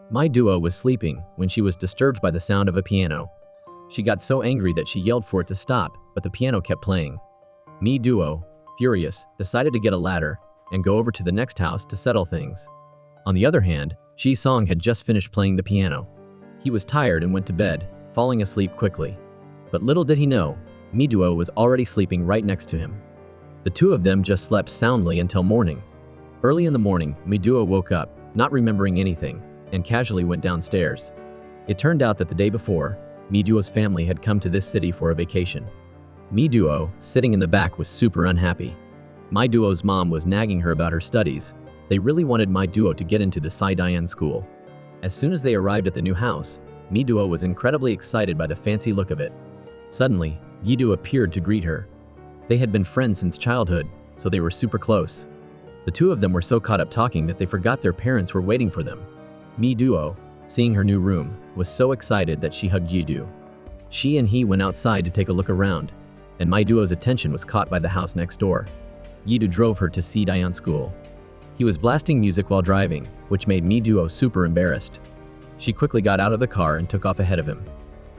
My duo was sleeping when she was disturbed by the sound of a piano. She got so angry that she yelled for it to stop, but the piano kept playing. Me duo, furious, decided to get a ladder and go over to the next house to settle things. On the other hand, Shi Song had just finished playing the piano. He was tired and went to bed, falling asleep quickly. But little did he know, Me duo was already sleeping right next to him. The two of them just slept soundly until morning. Early in the morning, Me duo woke up, not remembering anything, and casually went downstairs. It turned out that the day before, Me duo's family had come to this city for a vacation. Me duo, sitting in the back, was super unhappy. My duo's mom was nagging her about her studies. They really wanted My duo to get into the Solidifying school. As soon as they arrived at the new house, Me duo was incredibly excited by the fancy look of it. Suddenly, Yidu appeared to greet her. They had been friends since childhood, so they were super close. The two of them were so caught up talking that they forgot their parents were waiting for them. Me duo, seeing her new room, was so excited that she hugged Yidu. She and he went outside to take a look around, and My duo's attention was caught by the house next door. Yidu drove her to Dayan school. He was blasting music while driving, which made Me duo super embarrassed. She quickly got out of the car and took off ahead of him.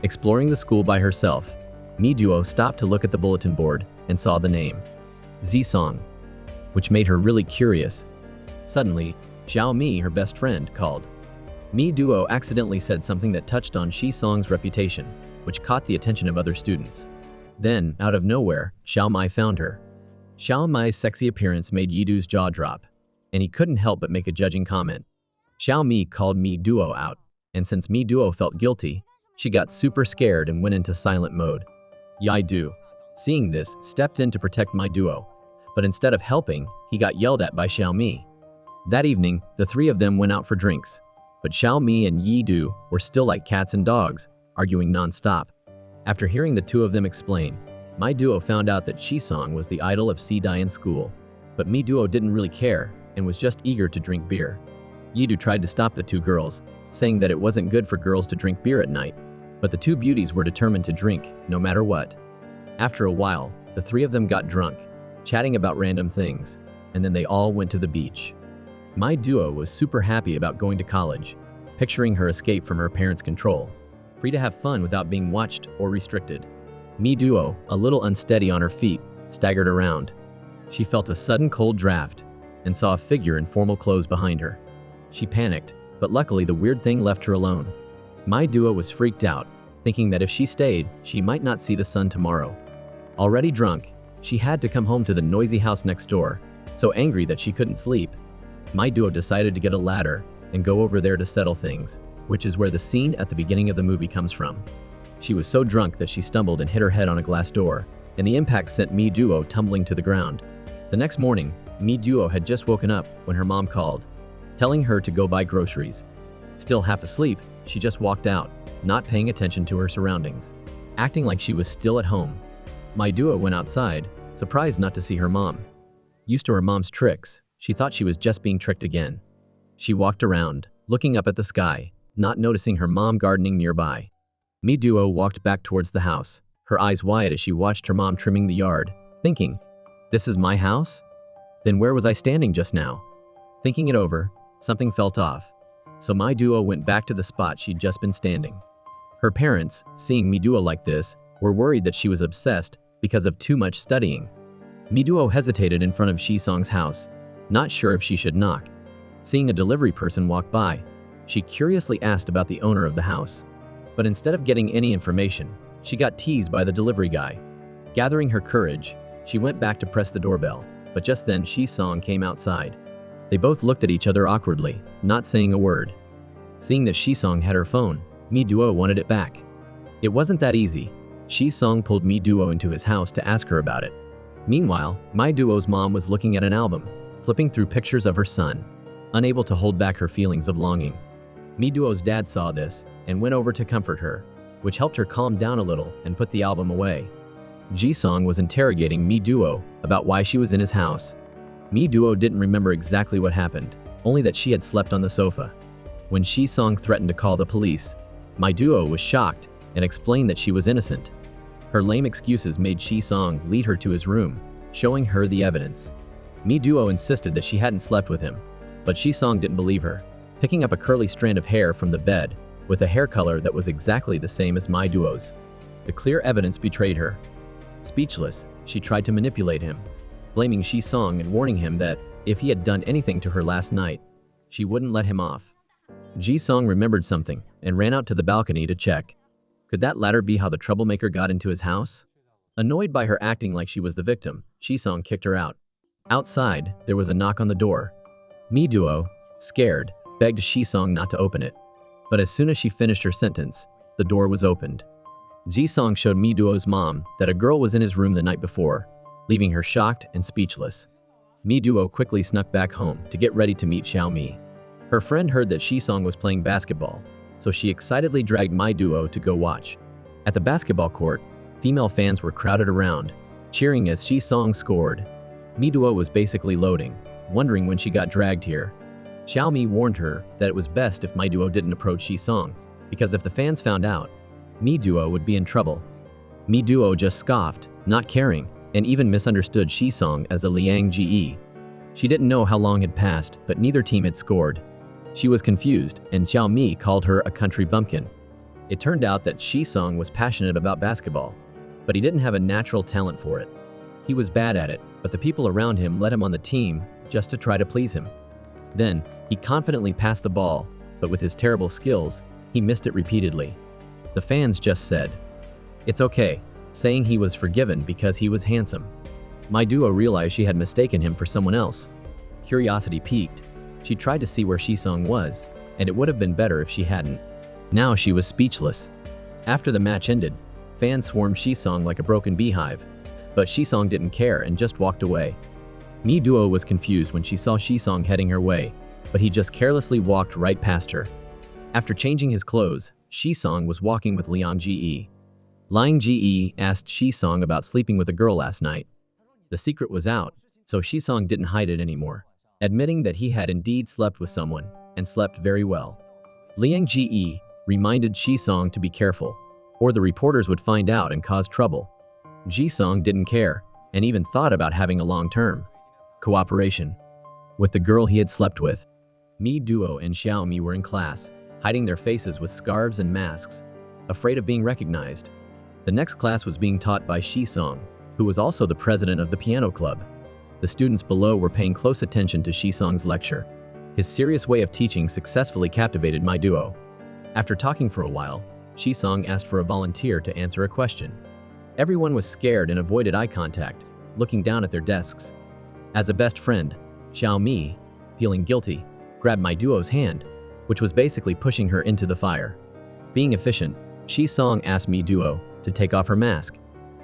Exploring the school by herself, Me duo stopped to look at the bulletin board and saw the name, Z Song, which made her really curious. Suddenly, Xiao Mi, her best friend, called. Me duo accidentally said something that touched on Shi Song's reputation, which caught the attention of other students. Then, out of nowhere, Xiao Mi found her. Xiao Mi's sexy appearance made Yidu's jaw drop, and he couldn't help but make a judging comment. Xiao Mi called Me duo out, and since Me duo felt guilty, she got super scared and went into silent mode. Yidu, seeing this, stepped in to protect My duo, but instead of helping, he got yelled at by Xiao Mi. That evening, the three of them went out for drinks, but Xiao Mi and Yidu were still like cats and dogs, arguing non-stop. After hearing the two of them explain, My duo found out that Shi Song was the idol of Dayan school, but Me duo didn't really care and was just eager to drink beer. Yidu tried to stop the two girls, saying that it wasn't good for girls to drink beer at night, but the two beauties were determined to drink, no matter what. After a while, the three of them got drunk, chatting about random things, and then they all went to the beach. My duo was super happy about going to college, picturing her escape from her parents' control, free to have fun without being watched or restricted. Me duo, a little unsteady on her feet, staggered around. She felt a sudden cold draft and saw a figure in formal clothes behind her. She panicked, but luckily the weird thing left her alone. My duo was freaked out, thinking that if she stayed, she might not see the sun tomorrow. Already drunk, she had to come home to the noisy house next door, so angry that she couldn't sleep. My duo decided to get a ladder and go over there to settle things, which is where the scene at the beginning of the movie comes from. She was so drunk that she stumbled and hit her head on a glass door, and the impact sent Me duo tumbling to the ground. The next morning, Me duo had just woken up when her mom called, telling her to go buy groceries. Still half asleep, she just walked out, not paying attention to her surroundings, acting like she was still at home. My duo went outside, surprised not to see her mom. Used to her mom's tricks, she thought she was just being tricked again. She walked around, looking up at the sky, not noticing her mom gardening nearby. Me duo walked back towards the house, her eyes wide as she watched her mom trimming the yard, thinking, "This is my house? Then where was I standing just now?" Thinking it over, something felt off, so My duo went back to the spot she'd just been standing. Her parents, seeing Me duo like this, were worried that she was obsessed because of too much studying. Me duo hesitated in front of Shi Song's house, not sure if she should knock. Seeing a delivery person walk by, she curiously asked about the owner of the house. But instead of getting any information, she got teased by the delivery guy. Gathering her courage, she went back to press the doorbell, but just then Shi Song came outside. They both looked at each other awkwardly, not saying a word. Seeing that Shi Song had her phone, Me duo wanted it back. It wasn't that easy. Shi Song pulled Me duo into his house to ask her about it. Meanwhile, My duo's mom was looking at an album, flipping through pictures of her son, unable to hold back her feelings of longing. Me duo's dad saw this and went over to comfort her, which helped her calm down a little and put the album away. Ji Song was interrogating Me duo about why she was in his house. Me duo didn't remember exactly what happened, only that she had slept on the sofa. When Shi Song threatened to call the police, My duo was shocked and explained that she was innocent. Her lame excuses made Shi Song lead her to his room, showing her the evidence. Me duo insisted that she hadn't slept with him, but Shi Song didn't believe her. picking up a curly strand of hair from the bed with a hair color that was exactly the same as my duo's. The clear evidence betrayed her. Speechless, she tried to manipulate him, blaming Shi-song and warning him that if he had done anything to her last night, she wouldn't let him off. Ji-song remembered something and ran out to the balcony to check. Could that ladder be how the troublemaker got into his house? Annoyed by her acting like she was the victim, Shi-song kicked her out. Outside, there was a knock on the door. Mi-duo, scared, begged Shi-song not to open it. But as soon as she finished her sentence, the door was opened. Ji-song showed Mi-duo's mom that a girl was in his room the night before, leaving her shocked and speechless. Mi-duo quickly snuck back home to get ready to meet Xiaomi. Her friend heard that Shi-song was playing basketball, so she excitedly dragged Mi-duo to go watch. At the basketball court, female fans were crowded around, cheering as Shi-song scored. Mi-duo was basically loading, wondering when she got dragged here. Xiaomi warned her that it was best if Mi-duo didn't approach Shi-song, because if the fans found out, Mi-duo would be in trouble. Mi-duo just scoffed, not caring, and even misunderstood Shi-song as a Liang Ge. She didn't know how long had passed, but neither team had scored. She was confused, and Xiaomi called her a country bumpkin. It turned out that Shi-song was passionate about basketball, but he didn't have a natural talent for it. He was bad at it, but the people around him let him on the team just to try to please him. Then, he confidently passed the ball, but with his terrible skills, he missed it repeatedly. The fans just said, "It's okay," saying he was forgiven because he was handsome. Mi-duo realized she had mistaken him for someone else. Curiosity piqued. She tried to see where Shi-song was, and it would have been better if she hadn't. Now she was speechless. After the match ended, fans swarmed Shi-song like a broken beehive, but Shi-song didn't care and just walked away. Mi-duo was confused when she saw Shi-song heading her way, but he just carelessly walked right past her. After changing his clothes, Shi-song was walking with Liang Ge. Liang Ge asked Shi-song about sleeping with a girl last night. The secret was out, so Shi-song didn't hide it anymore, admitting that he had indeed slept with someone, and slept very well. Liang Ge reminded Shi-song to be careful, or the reporters would find out and cause trouble. Ji-song didn't care, and even thought about having a long-term cooperation with the girl he had slept with. Mi-duo and Xiaomi were in class, hiding their faces with scarves and masks, afraid of being recognized. The next class was being taught by Shi-song, who was also the president of the piano club. The students below were paying close attention to Shi-song's lecture. His serious way of teaching successfully captivated Mi-duo. After talking for a while, Shi-song asked for a volunteer to answer a question. Everyone was scared and avoided eye contact, looking down at their desks. As a best friend, Xiaomi, feeling guilty, grabbed Mi-duo's hand, which was basically pushing her into the fire. Being efficient, Shi-song asked Mi-duo to take off her mask.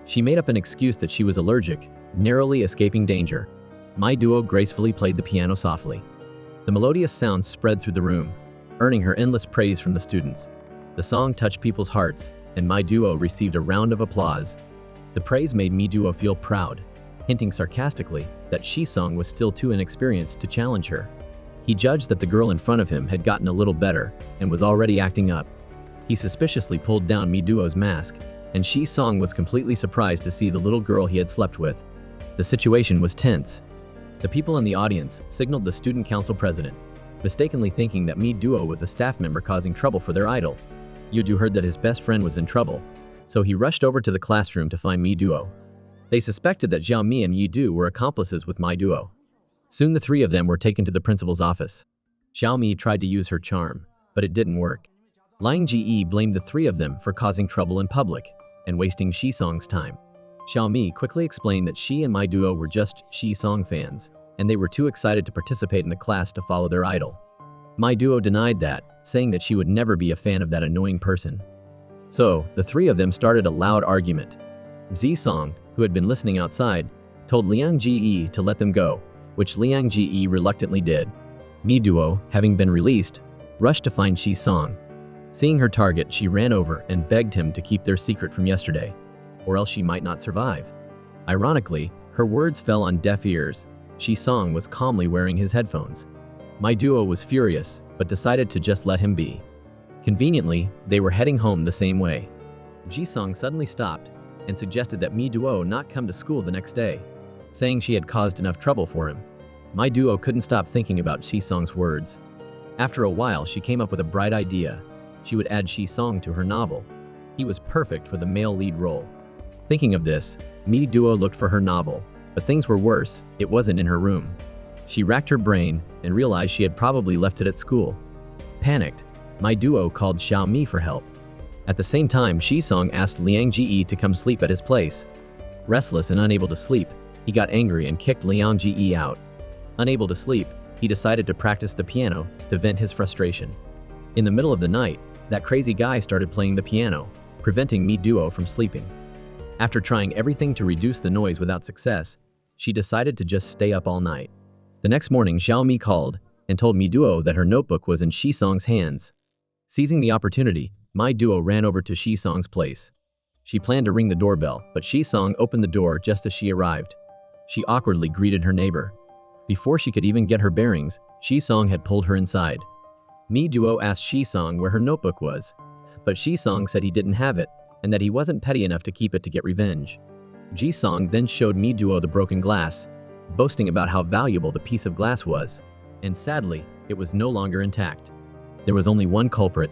She made up an excuse that she was allergic, narrowly escaping danger. Mi-duo gracefully played the piano softly. The melodious sounds spread through the room, earning her endless praise from the students. The song touched people's hearts, and Mi-duo received a round of applause. The praise made Mi-duo feel proud, hinting sarcastically that Shi-song was still too inexperienced to challenge her. He judged that the girl in front of him had gotten a little better and was already acting up. He suspiciously pulled down Mi-duo's mask, and Shi-song was completely surprised to see the little girl he had slept with. The situation was tense. The people in the audience signaled the student council president, mistakenly thinking that Mi-duo was a staff member causing trouble for their idol. Yu-du heard that his best friend was in trouble, so he rushed over to the classroom to find Mi-duo. They suspected that Xiaomi and Yu-du were accomplices with Mi-duo. Soon the three of them were taken to the principal's office. Xiaomi tried to use her charm, but it didn't work. Liang Ge blamed the three of them for causing trouble in public and wasting Shi-song's time. Xiaomi quickly explained that she and Mi-duo were just Shi-song fans, and they were too excited to participate in the class to follow their idol. Mi-duo denied that, saying that she would never be a fan of that annoying person. So, the three of them started a loud argument. Ji-song, who had been listening outside, told Liang Ge to let them go, which Liang Ge reluctantly did. Mi-duo, having been released, rushed to find Shi-song. Seeing her target, she ran over and begged him to keep their secret from yesterday, or else she might not survive. Ironically, her words fell on deaf ears. Shi-song was calmly wearing his headphones. Mi-duo was furious, but decided to just let him be. Conveniently, they were heading home the same way. Ji-song suddenly stopped and suggested that Mi-duo not come to school the next day, saying she had caused enough trouble for him. Mi-duo couldn't stop thinking about Shi-song's words. After a while, she came up with a bright idea. She would add Shi-song to her novel. He was perfect for the male lead role. Thinking of this, Mi Duo looked for her novel, but things were worse. It wasn't in her room. She racked her brain and realized she had probably left it at school. Panicked, Mi Duo called Xiaomi for help. At the same time, Shi-song asked Liang Ji to come sleep at his place. Restless and unable to sleep, he got angry and kicked Liang Ji out. Unable to sleep, he decided to practice the piano to vent his frustration. In the middle of the night, that crazy guy started playing the piano, preventing Mi Duo from sleeping. After trying everything to reduce the noise without success, she decided to just stay up all night. The next morning, Xiaomi called and told Mi Duo that her notebook was in Shi-song's hands. Seizing the opportunity, Mi Duo ran over to Shi-song's place. She planned to ring the doorbell, but Shi-song opened the door just as she arrived. She awkwardly greeted her neighbor. Before she could even get her bearings, Shi-song had pulled her inside. Mi Duo asked Shi-song where her notebook was, but Shi-song said he didn't have it, and that he wasn't petty enough to keep it to get revenge. Ji-song then showed Mi Duo the broken glass, boasting about how valuable the piece of glass was, and sadly, it was no longer intact. There was only one culprit.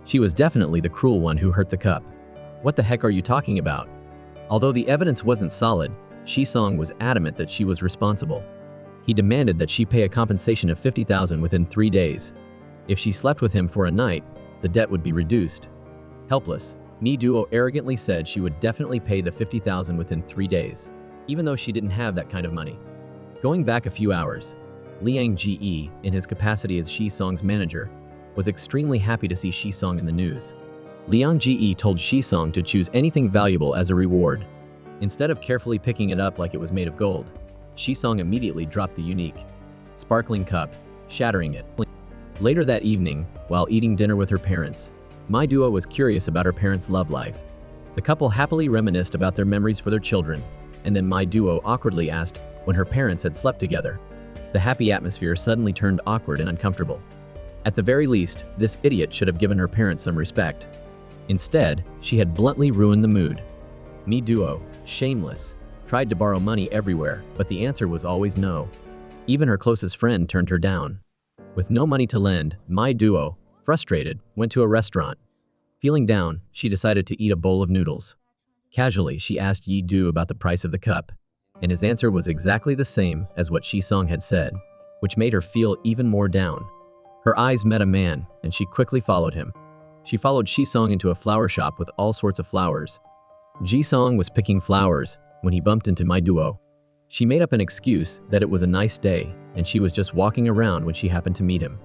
She was definitely the cruel one who hurt the cup. What the heck are you talking about? Although the evidence wasn't solid, Shi-song was adamant that she was responsible. He demanded that she pay a compensation of 50,000 within 3 days. If she slept with him for a night, the debt would be reduced. Helpless, Mi Duo arrogantly said she would definitely pay the 50,000 within 3 days, even though she didn't have that kind of money. Going back a few hours, Liang Ji, in his capacity as Shi-song's manager, was extremely happy to see Shi-song in the news. Liang Ji told Shi-song to choose anything valuable as a reward. Instead of carefully picking it up like it was made of gold, Shi-song immediately dropped the unique, sparkling cup, shattering it. Later that evening, while eating dinner with her parents, Mi Duo was curious about her parents' love life. The couple happily reminisced about their memories for their children, and then Mi Duo awkwardly asked when her parents had slept together. The happy atmosphere suddenly turned awkward and uncomfortable. At the very least, this idiot should have given her parents some respect. Instead, she had bluntly ruined the mood. Mi Duo, shameless, tried to borrow money everywhere, but the answer was always no. Even her closest friend turned her down. With no money to lend, Mi Duo, frustrated, went to a restaurant. Feeling down, she decided to eat a bowl of noodles. Casually, she asked Yi Du about the price of the cup, and his answer was exactly the same as what Shi-song had said, which made her feel even more down. Her eyes met a man, and she quickly followed him. She followed Shi-song into a flower shop with all sorts of flowers. Ji-song was picking flowers when he bumped into Mi Duo. She made up an excuse that it was a nice day, and she was just walking around when she happened to meet him.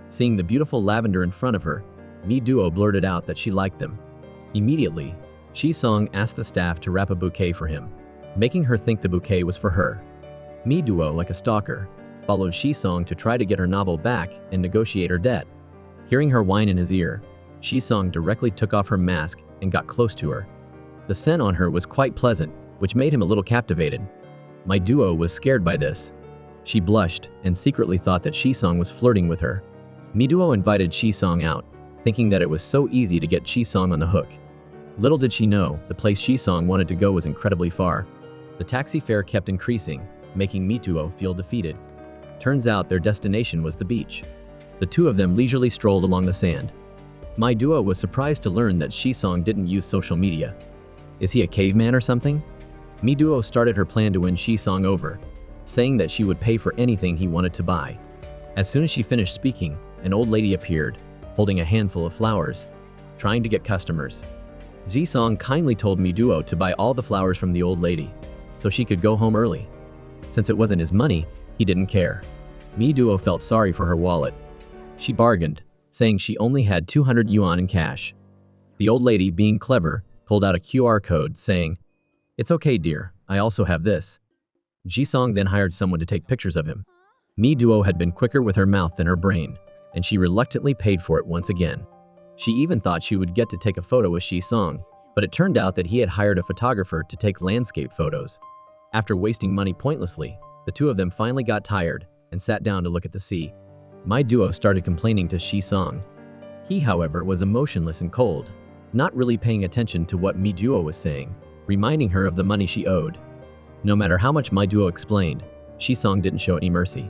Seeing the beautiful lavender in front of her, Mi Duo blurted out that she liked them. Immediately, Shi-song asked the staff to wrap a bouquet for him, making her think the bouquet was for her. Mi Duo, like a stalker, followed Shi-song to try to get her novel back and negotiate her debt. Hearing her whine in his ear, Shi-song directly took off her mask and got close to her. The scent on her was quite pleasant, which made him a little captivated. Mi Duo was scared by this. She blushed and secretly thought that Shi-song was flirting with her. Mi Duo invited Shi-song out, thinking that it was so easy to get Shi-song on the hook. Little did she know, the place Shi-song wanted to go was incredibly far. The taxi fare kept increasing, making Mi Duo feel defeated. Turns out their destination was the beach. The two of them leisurely strolled along the sand. Mi Duo was surprised to learn that Shi-song didn't use social media. Is he a caveman or something? Mi Duo started her plan to win Shi-song over, saying that she would pay for anything he wanted to buy. As soon as she finished speaking, an old lady appeared, holding a handful of flowers, trying to get customers. Ji-song kindly told Mi Duo to buy all the flowers from the old lady, so she could go home early. Since it wasn't his money, he didn't care. Mi Duo felt sorry for her wallet. She bargained, saying she only had 200 yuan in cash. The old lady, being clever, pulled out a QR code saying, "It's okay, dear, I also have this." Ji-song then hired someone to take pictures of him. Mi Duo had been quicker with her mouth than her brain, and she reluctantly paid for it once again. She even thought she would get to take a photo with Shi-song, but it turned out that he had hired a photographer to take landscape photos. After wasting money pointlessly, the two of them finally got tired and sat down to look at the sea. Mi Duo started complaining to Shi-song. He, however, was emotionless and cold, not really paying attention to what Mi Duo was saying, reminding her of the money she owed. No matter how much Mi Duo explained, Shi-song didn't show any mercy.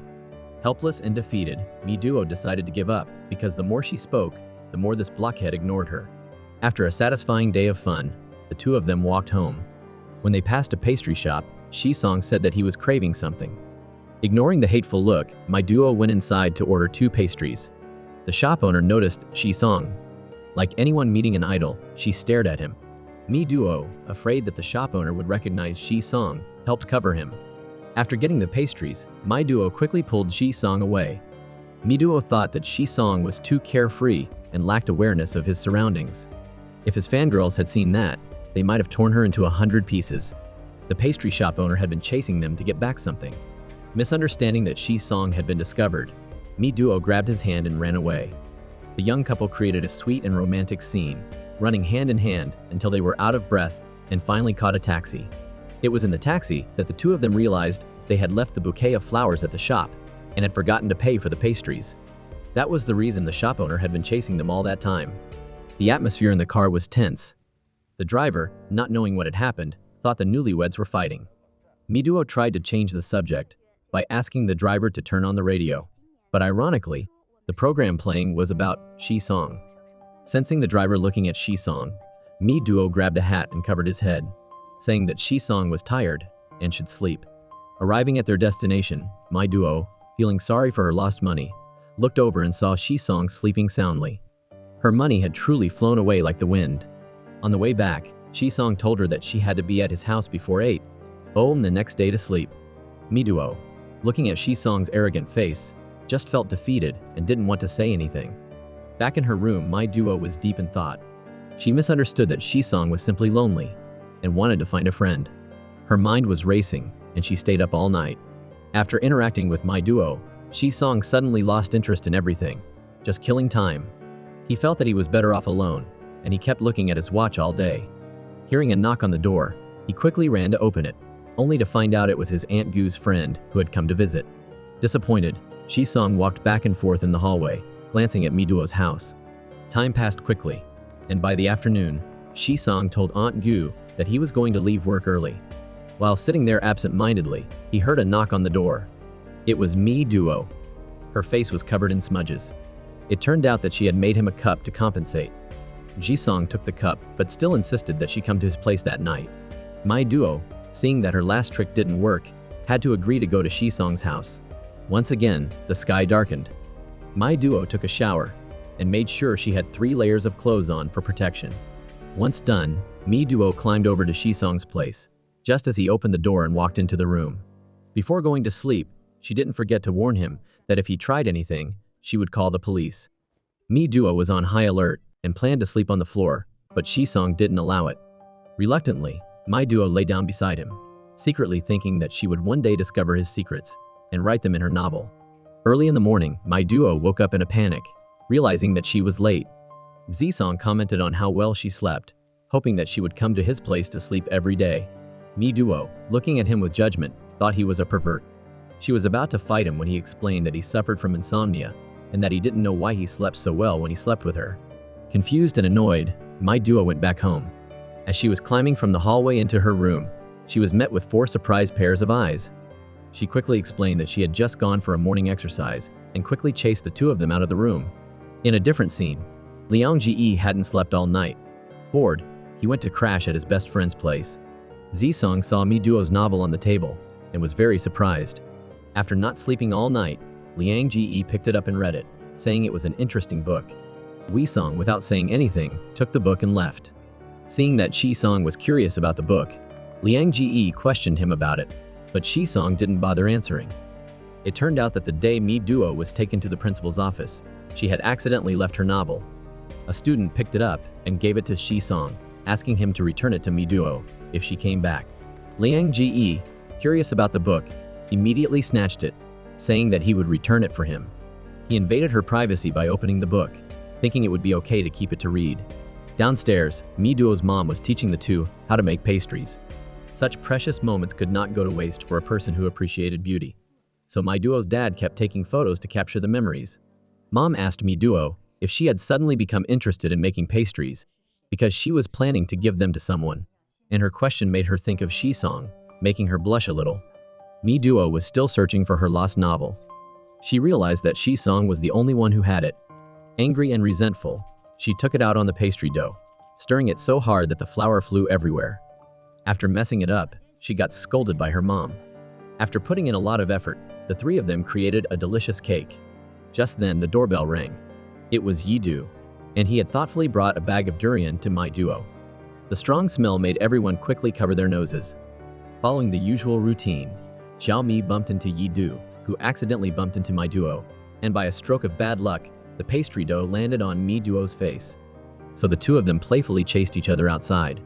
Helpless and defeated, Mi Duo decided to give up because the more she spoke, the more this blockhead ignored her. After a satisfying day of fun, the two of them walked home. When they passed a pastry shop, Shi-song said that he was craving something. Ignoring the hateful look, Mi Duo went inside to order 2 pastries. The shop owner noticed Shi-song. Like anyone meeting an idol, she stared at him. Mi Duo, afraid that the shop owner would recognize Shi-song, helped cover him. After getting the pastries, Mi Duo quickly pulled Shi-song away. Mi Duo thought that Shi-song was too carefree and lacked awareness of his surroundings. If his fangirls had seen that, they might have torn her into 100 pieces. The pastry shop owner had been chasing them to get back something. Misunderstanding that Shi-song had been discovered, Mi Duo grabbed his hand and ran away. The young couple created a sweet and romantic scene, running hand in hand until they were out of breath and finally caught a taxi. It was in the taxi that the two of them realized they had left the bouquet of flowers at the shop and had forgotten to pay for the pastries. That was the reason the shop owner had been chasing them all that time. The atmosphere in the car was tense. The driver, not knowing what had happened, thought the newlyweds were fighting. Mi Duo tried to change the subject by asking the driver to turn on the radio. But ironically, the program playing was about Shi-song. Sensing the driver looking at Shi-song, Mi Duo grabbed a hat and covered his head, saying that Shi-song was tired and should sleep. Arriving at their destination, Mi Duo, feeling sorry for her lost money, looked over and saw Shi-song sleeping soundly. Her money had truly flown away like the wind. On the way back, Shi-song told her that she had to be at his house before 8 a.m. the next day to sleep. Mi Duo, looking at Shi-song's arrogant face, just felt defeated and didn't want to say anything. Back in her room, Mi Duo was deep in thought. She misunderstood that Shi-song was simply lonely and wanted to find a friend. Her mind was racing, and she stayed up all night. After interacting with Mi Duo, Shi-song suddenly lost interest in everything, just killing time. He felt that he was better off alone, and he kept looking at his watch all day. Hearing a knock on the door, he quickly ran to open it, only to find out it was his Aunt Gu's friend who had come to visit. Disappointed, Shi-song walked back and forth in the hallway, glancing at Mi Duo's house. Time passed quickly, and by the afternoon, Shi-song told Aunt Gu that he was going to leave work early. While sitting there absent-mindedly, he heard a knock on the door. It was Mi Duo. Her face was covered in smudges. It turned out that she had made him a cup to compensate. Ji-song took the cup, but still insisted that she come to his place that night. Mi Duo, seeing that her last trick didn't work, had to agree to go to Shi-song's house. Once again, the sky darkened. Mi Duo took a shower and made sure she had 3 layers of clothes on for protection. Once done, Mi Duo climbed over to Shi-song's place, just as he opened the door and walked into the room. Before going to sleep, she didn't forget to warn him that if he tried anything, she would call the police. Mi Duo was on high alert and planned to sleep on the floor, but Shi-song didn't allow it. Reluctantly, Mi Duo lay down beside him, secretly thinking that she would one day discover his secrets and write them in her novel. Early in the morning, Mi Duo woke up in a panic, realizing that she was late. Ji-song commented on how well she slept, hoping that she would come to his place to sleep every day. Mi Duo, looking at him with judgment, thought he was a pervert. She was about to fight him when he explained that he suffered from insomnia and that he didn't know why he slept so well when he slept with her. Confused and annoyed, Mi Duo went back home. As she was climbing from the hallway into her room, she was met with 4 surprised pairs of eyes. She quickly explained that she had just gone for a morning exercise and quickly chased the 2 of them out of the room. In a different scene, Liang Ji hadn't slept all night. Bored, he went to crash at his best friend's place. Ji-song saw Mi Duo's novel on the table and was very surprised. After not sleeping all night, Liang Ji picked it up and read it, saying it was an interesting book. Ji-song, without saying anything, took the book and left. Seeing that Shi-song was curious about the book, Liang Ji questioned him about it, but Shi-song didn't bother answering. It turned out that the day Mi Duo was taken to the principal's office, she had accidentally left her novel. A student picked it up and gave it to Shi-song, asking him to return it to Mi Duo if she came back. Liang Ji, curious about the book, immediately snatched it, saying that he would return it for him. He invaded her privacy by opening the book, thinking it would be okay to keep it to read. Downstairs, Mi Duo's mom was teaching the 2 how to make pastries. Such precious moments could not go to waste for a person who appreciated beauty. So Mi Duo's dad kept taking photos to capture the memories. Mom asked Mi Duo if she had suddenly become interested in making pastries because she was planning to give them to someone, and her question made her think of Shi-song, making her blush a little. Mi Duo was still searching for her lost novel. She realized that Song was the only one who had it. Angry and resentful, she took it out on the pastry dough, stirring it so hard that the flour flew everywhere. After messing it up, she got scolded by her mom. After putting in a lot of effort, the three of them created a delicious cake. Just then, the doorbell rang. It was Yi-do, and he had thoughtfully brought a bag of durian to my duo. The strong smell made everyone quickly cover their noses. Following the usual routine, Xiaomi bumped into Yi-do, who accidentally bumped into my duo, and by a stroke of bad luck, the pastry dough landed on Mi Duo's face. So the two of them playfully chased each other outside.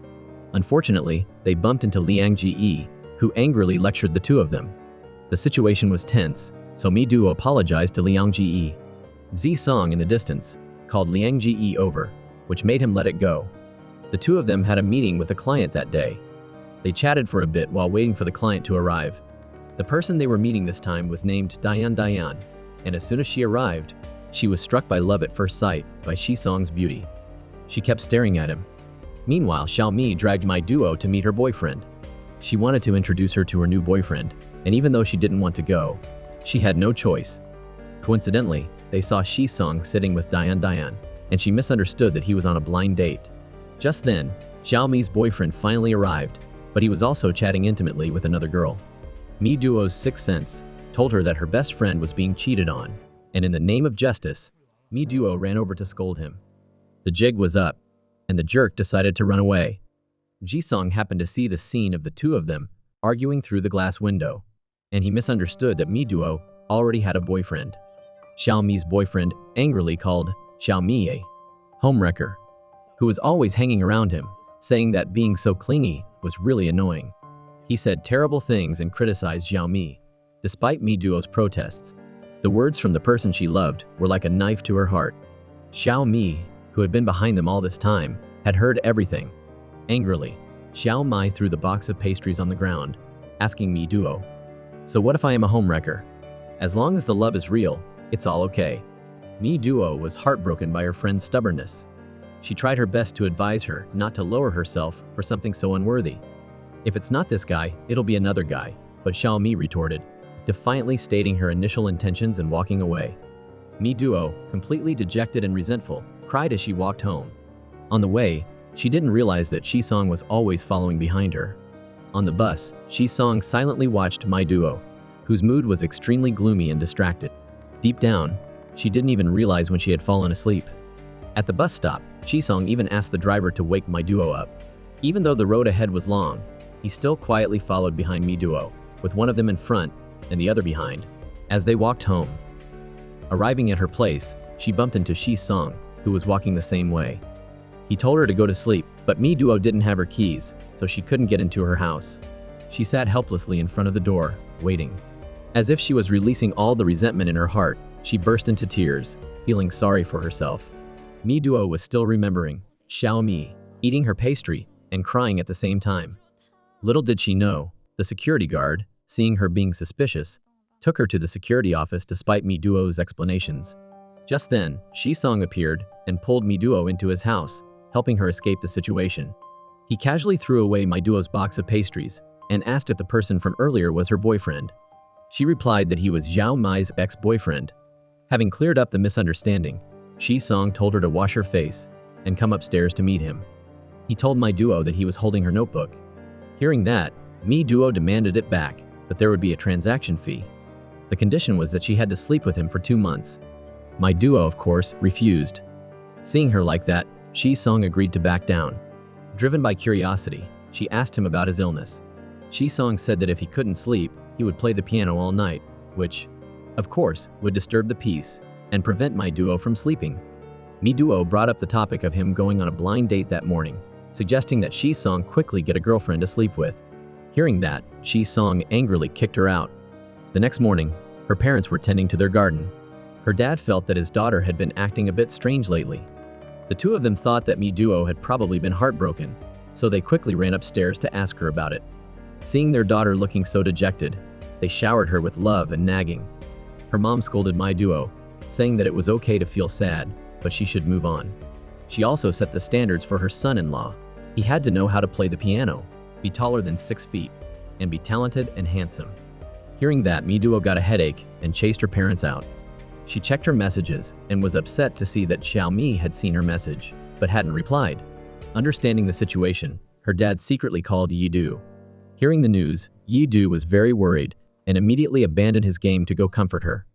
Unfortunately, they bumped into Liang Ji, who angrily lectured the two of them. The situation was tense, so Mi Duo apologized to Liang Ji. Zi Song in the distance called Liang Ji over, which made him let it go. The two of them had a meeting with a client that day. They chatted for a bit while waiting for the client to arrive. The person they were meeting this time was named Dian, and as soon as she arrived, she was struck by love at first sight by Song's beauty. She kept staring at him. Meanwhile, Xiaomi dragged my duo to meet her boyfriend. She wanted to introduce her to her new boyfriend, and even though she didn't want to go, she had no choice. Coincidentally, they saw Song sitting with Dian, and she misunderstood that he was on a blind date. Just then, Xiaomi's boyfriend finally arrived, but he was also chatting intimately with another girl. Mi Duo's sixth sense told her that her best friend was being cheated on, and in the name of justice, Mi Duo ran over to scold him. The jig was up, and the jerk decided to run away. Ji-song happened to see the scene of the two of them arguing through the glass window, and he misunderstood that Mi Duo already had a boyfriend. Xiaomi's boyfriend angrily called Xiaomi a homewrecker, who was always hanging around him, saying that being so clingy was really annoying. He said terrible things and criticized Xiaomi. Despite Mi Duo's protests, the words from the person she loved were like a knife to her heart. Xiaomi, who had been behind them all this time, had heard everything. Angrily, Xiaomi threw the box of pastries on the ground, asking Mi Duo, "So what if I am a homewrecker? As long as the love is real, it's all okay." Mi Duo was heartbroken by her friend's stubbornness. She tried her best to advise her not to lower herself for something so unworthy. "If it's not this guy, it'll be another guy," but Xiaomi retorted, defiantly stating her initial intentions and walking away. Mi Duo, completely dejected and resentful, cried as she walked home. On the way, she didn't realize that Song was always following behind her. On the bus, Song silently watched my duo, whose mood was extremely gloomy and distracted. Deep down, she didn't even realize when she had fallen asleep. At the bus stop, Song even asked the driver to wake my duo up. Even though the road ahead was long, he still quietly followed behind Mi Duo, with one of them in front and the other behind, as they walked home. Arriving at her place, she bumped into Song, who was walking the same way. He told her to go to sleep, but Mi Duo didn't have her keys, so she couldn't get into her house. She sat helplessly in front of the door, waiting. As if she was releasing all the resentment in her heart, she burst into tears, feeling sorry for herself. Mi Duo was still remembering Xiaomi, eating her pastry, and crying at the same time. Little did she know, the security guard, seeing her being suspicious, took her to the security office despite Mi Duo's explanations. Just then, Song appeared and pulled Mi Duo into his house, helping her escape the situation. He casually threw away my duo's box of pastries and asked if the person from earlier was her boyfriend. She replied that he was Zhao Mai's ex-boyfriend. Having cleared up the misunderstanding, Song told her to wash her face and come upstairs to meet him. He told my duo that he was holding her notebook. Hearing that, Mi Duo demanded it back, but there would be a transaction fee. The condition was that she had to sleep with him for 2 months. My duo, of course, refused. Seeing her like that, Song agreed to back down. Driven by curiosity, she asked him about his illness. Song said that if he couldn't sleep, he would play the piano all night, which, of course, would disturb the peace and prevent my duo from sleeping. Mi Duo brought up the topic of him going on a blind date that morning, suggesting that Song quickly get a girlfriend to sleep with. Hearing that, Song angrily kicked her out. The next morning, her parents were tending to their garden. Her dad felt that his daughter had been acting a bit strange lately. The two of them thought that Mi Duo had probably been heartbroken, so they quickly ran upstairs to ask her about it. Seeing their daughter looking so dejected, they showered her with love and nagging. Her mom scolded my duo, saying that it was okay to feel sad, but she should move on. She also set the standards for her son-in-law. He had to know how to play the piano, be taller than 6 feet, and be talented and handsome. Hearing that, Mi Duo got a headache and chased her parents out. She checked her messages and was upset to see that Xiaomi had seen her message, but hadn't replied. Understanding the situation, her dad secretly called Yi Du. Hearing the news, Yi Du was very worried and immediately abandoned his game to go comfort her.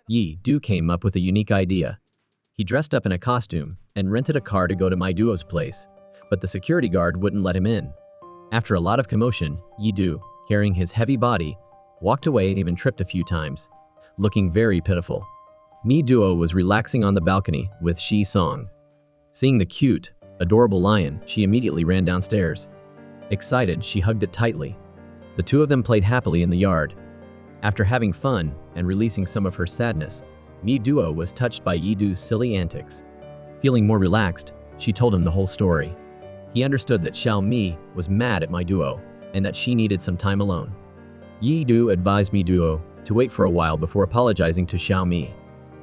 Yi Du came up with a unique idea. He dressed up in a costume and rented a car to go to Mi Duo's place, but the security guard wouldn't let him in. After a lot of commotion, Yi Du, carrying his heavy body, walked away and even tripped a few times, looking very pitiful. Mi Duo was relaxing on the balcony with Shi Song. Seeing the cute, adorable lion, she immediately ran downstairs. Excited, she hugged it tightly. The two of them played happily in the yard. After having fun and releasing some of her sadness, Mi Duo was touched by Yi Du's silly antics. Feeling more relaxed, she told him the whole story. He understood that Xiaomi was mad at Mi Duo and that she needed some time alone. Yi Du advised Mi Duo to wait for a while before apologizing to Xiaomi.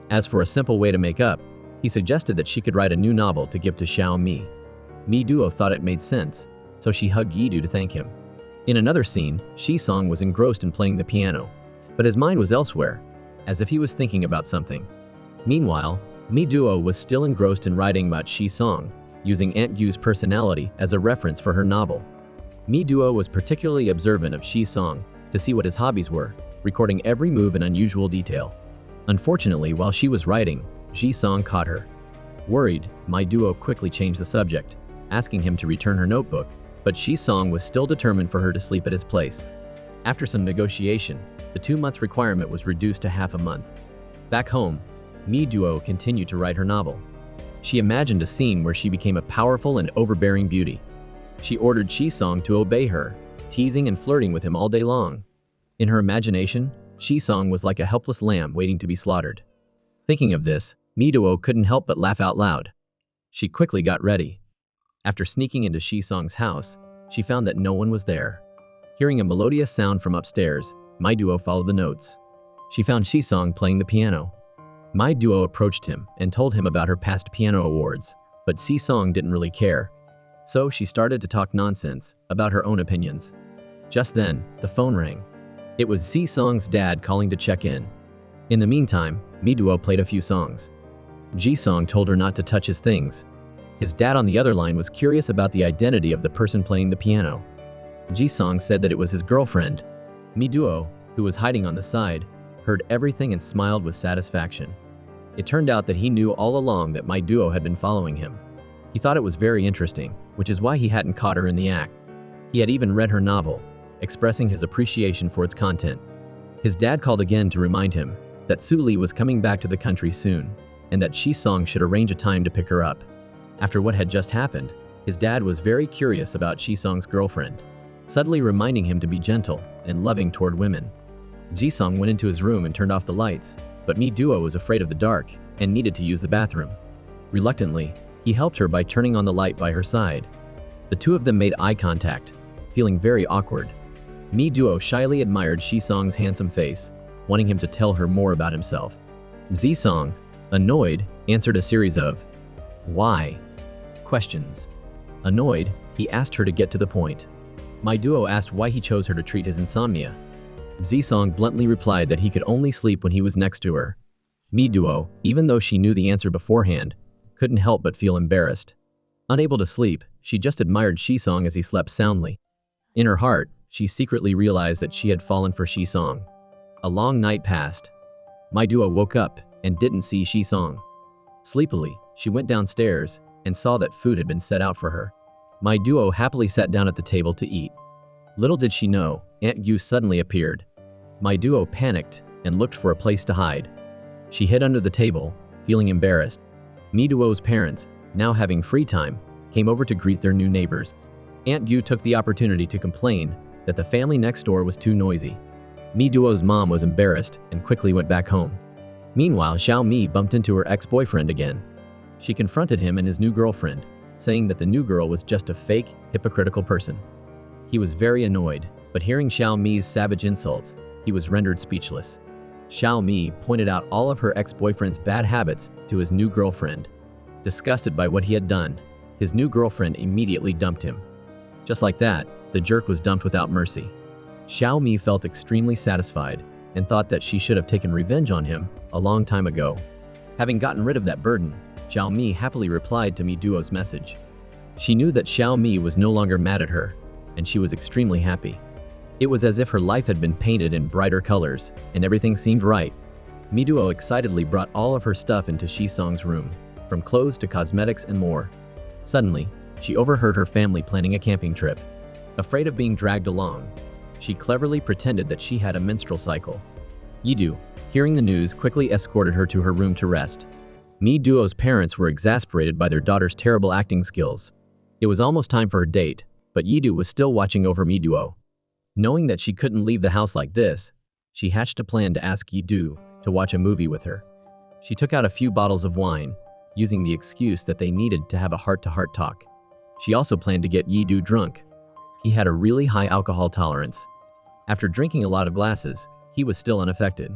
As for a simple way to make up, he suggested that she could write a new novel to give to Xiaomi. Mi Duo thought it made sense, so she hugged Yi Du to thank him. In another scene, Shi Song was engrossed in playing the piano, but his mind was elsewhere, as if he was thinking about something. Meanwhile, Mi Duo was still engrossed in writing about Shi Song, using Aunt Yu's personality as a reference for her novel. Mi Duo was particularly observant of Shi Song to see what his hobbies were, recording every move in unusual detail. Unfortunately, while she was writing, Shi Song caught her. Worried, Mi Duo quickly changed the subject, asking him to return her notebook, but Shi Song was still determined for her to sleep at his place. After some negotiation, the 2-month requirement was reduced to half a month. Back home, Mi Duo continued to write her novel. She imagined a scene where she became a powerful and overbearing beauty. She ordered Shi Song to obey her, teasing and flirting with him all day long. In her imagination, Shi Song was like a helpless lamb waiting to be slaughtered. Thinking of this, Mi Duo couldn't help but laugh out loud. She quickly got ready. After sneaking into Shi Song's house, she found that no one was there. Hearing a melodious sound from upstairs, Mi Duo followed the notes. She found Shi Song playing the piano. Mi Duo approached him and told him about her past piano awards, but Shi Song didn't really care. So she started to talk nonsense about her own opinions. Just then, the phone rang. It was Shi Song's dad calling to check in. In the meantime, Mi Duo played a few songs. Ji Song told her not to touch his things. His dad on the other line was curious about the identity of the person playing the piano. Ji Song said that it was his girlfriend. Mi Duo, who was hiding on the side, heard everything and smiled with satisfaction. It turned out that he knew all along that Mi Duo had been following him. He thought it was very interesting, which is why he hadn't caught her in the act. He had even read her novel, expressing his appreciation for its content. His dad called again to remind him that Suli was coming back to the country soon, and that Shi Song should arrange a time to pick her up. After what had just happened, his dad was very curious about Shi Song's girlfriend, subtly reminding him to be gentle and loving toward women. Ji Song went into his room and turned off the lights, but Mi Duo was afraid of the dark and needed to use the bathroom. Reluctantly, he helped her by turning on the light by her side. The two of them made eye contact, feeling very awkward. Mi Duo shyly admired Shi Song's handsome face, wanting him to tell her more about himself. Ji Song, annoyed, answered a series of "why?" questions. Annoyed, he asked her to get to the point. Mi Duo asked why he chose her to treat his insomnia. Ji Song bluntly replied that he could only sleep when he was next to her. Mi Duo, even though she knew the answer beforehand, couldn't help but feel embarrassed. Unable to sleep, she just admired Shi Song as he slept soundly. In her heart, she secretly realized that she had fallen for Shi Song. A long night passed. Mi Duo woke up and didn't see Shi Song. Sleepily, she went downstairs and saw that food had been set out for her. Mi Duo happily sat down at the table to eat. Little did she know, Aunt Yu suddenly appeared. Mi Duo panicked and looked for a place to hide. She hid under the table, feeling embarrassed. Mi Duo's parents, now having free time, came over to greet their new neighbors. Aunt Yu took the opportunity to complain that the family next door was too noisy. Mi Duo's mom was embarrassed and quickly went back home. Meanwhile, Xiaomi bumped into her ex-boyfriend again. She confronted him and his new girlfriend, saying that the new girl was just a fake, hypocritical person. He was very annoyed, but hearing Xiaomi's savage insults, he was rendered speechless. Xiaomi pointed out all of her ex-boyfriend's bad habits to his new girlfriend. Disgusted by what he had done, his new girlfriend immediately dumped him. Just like that, the jerk was dumped without mercy. Xiao Mi felt extremely satisfied and thought that she should have taken revenge on him a long time ago. Having gotten rid of that burden, Xiao Mi happily replied to Mi Duo's message. She knew that Xiao Mi was no longer mad at her, and she was extremely happy. It was as if her life had been painted in brighter colors, and everything seemed right. Mi Duo excitedly brought all of her stuff into Shisong's room, from clothes to cosmetics and more. Suddenly, she overheard her family planning a camping trip. Afraid of being dragged along, she cleverly pretended that she had a menstrual cycle. Yidu, hearing the news, quickly escorted her to her room to rest. Mi Duo's parents were exasperated by their daughter's terrible acting skills. It was almost time for her date, but Yidu was still watching over Mi Duo. Knowing that she couldn't leave the house like this, she hatched a plan to ask Yidu to watch a movie with her. She took out a few bottles of wine, using the excuse that they needed to have a heart-to-heart talk. She also planned to get Yidu drunk. He had a really high alcohol tolerance. After drinking a lot of glasses, he was still unaffected.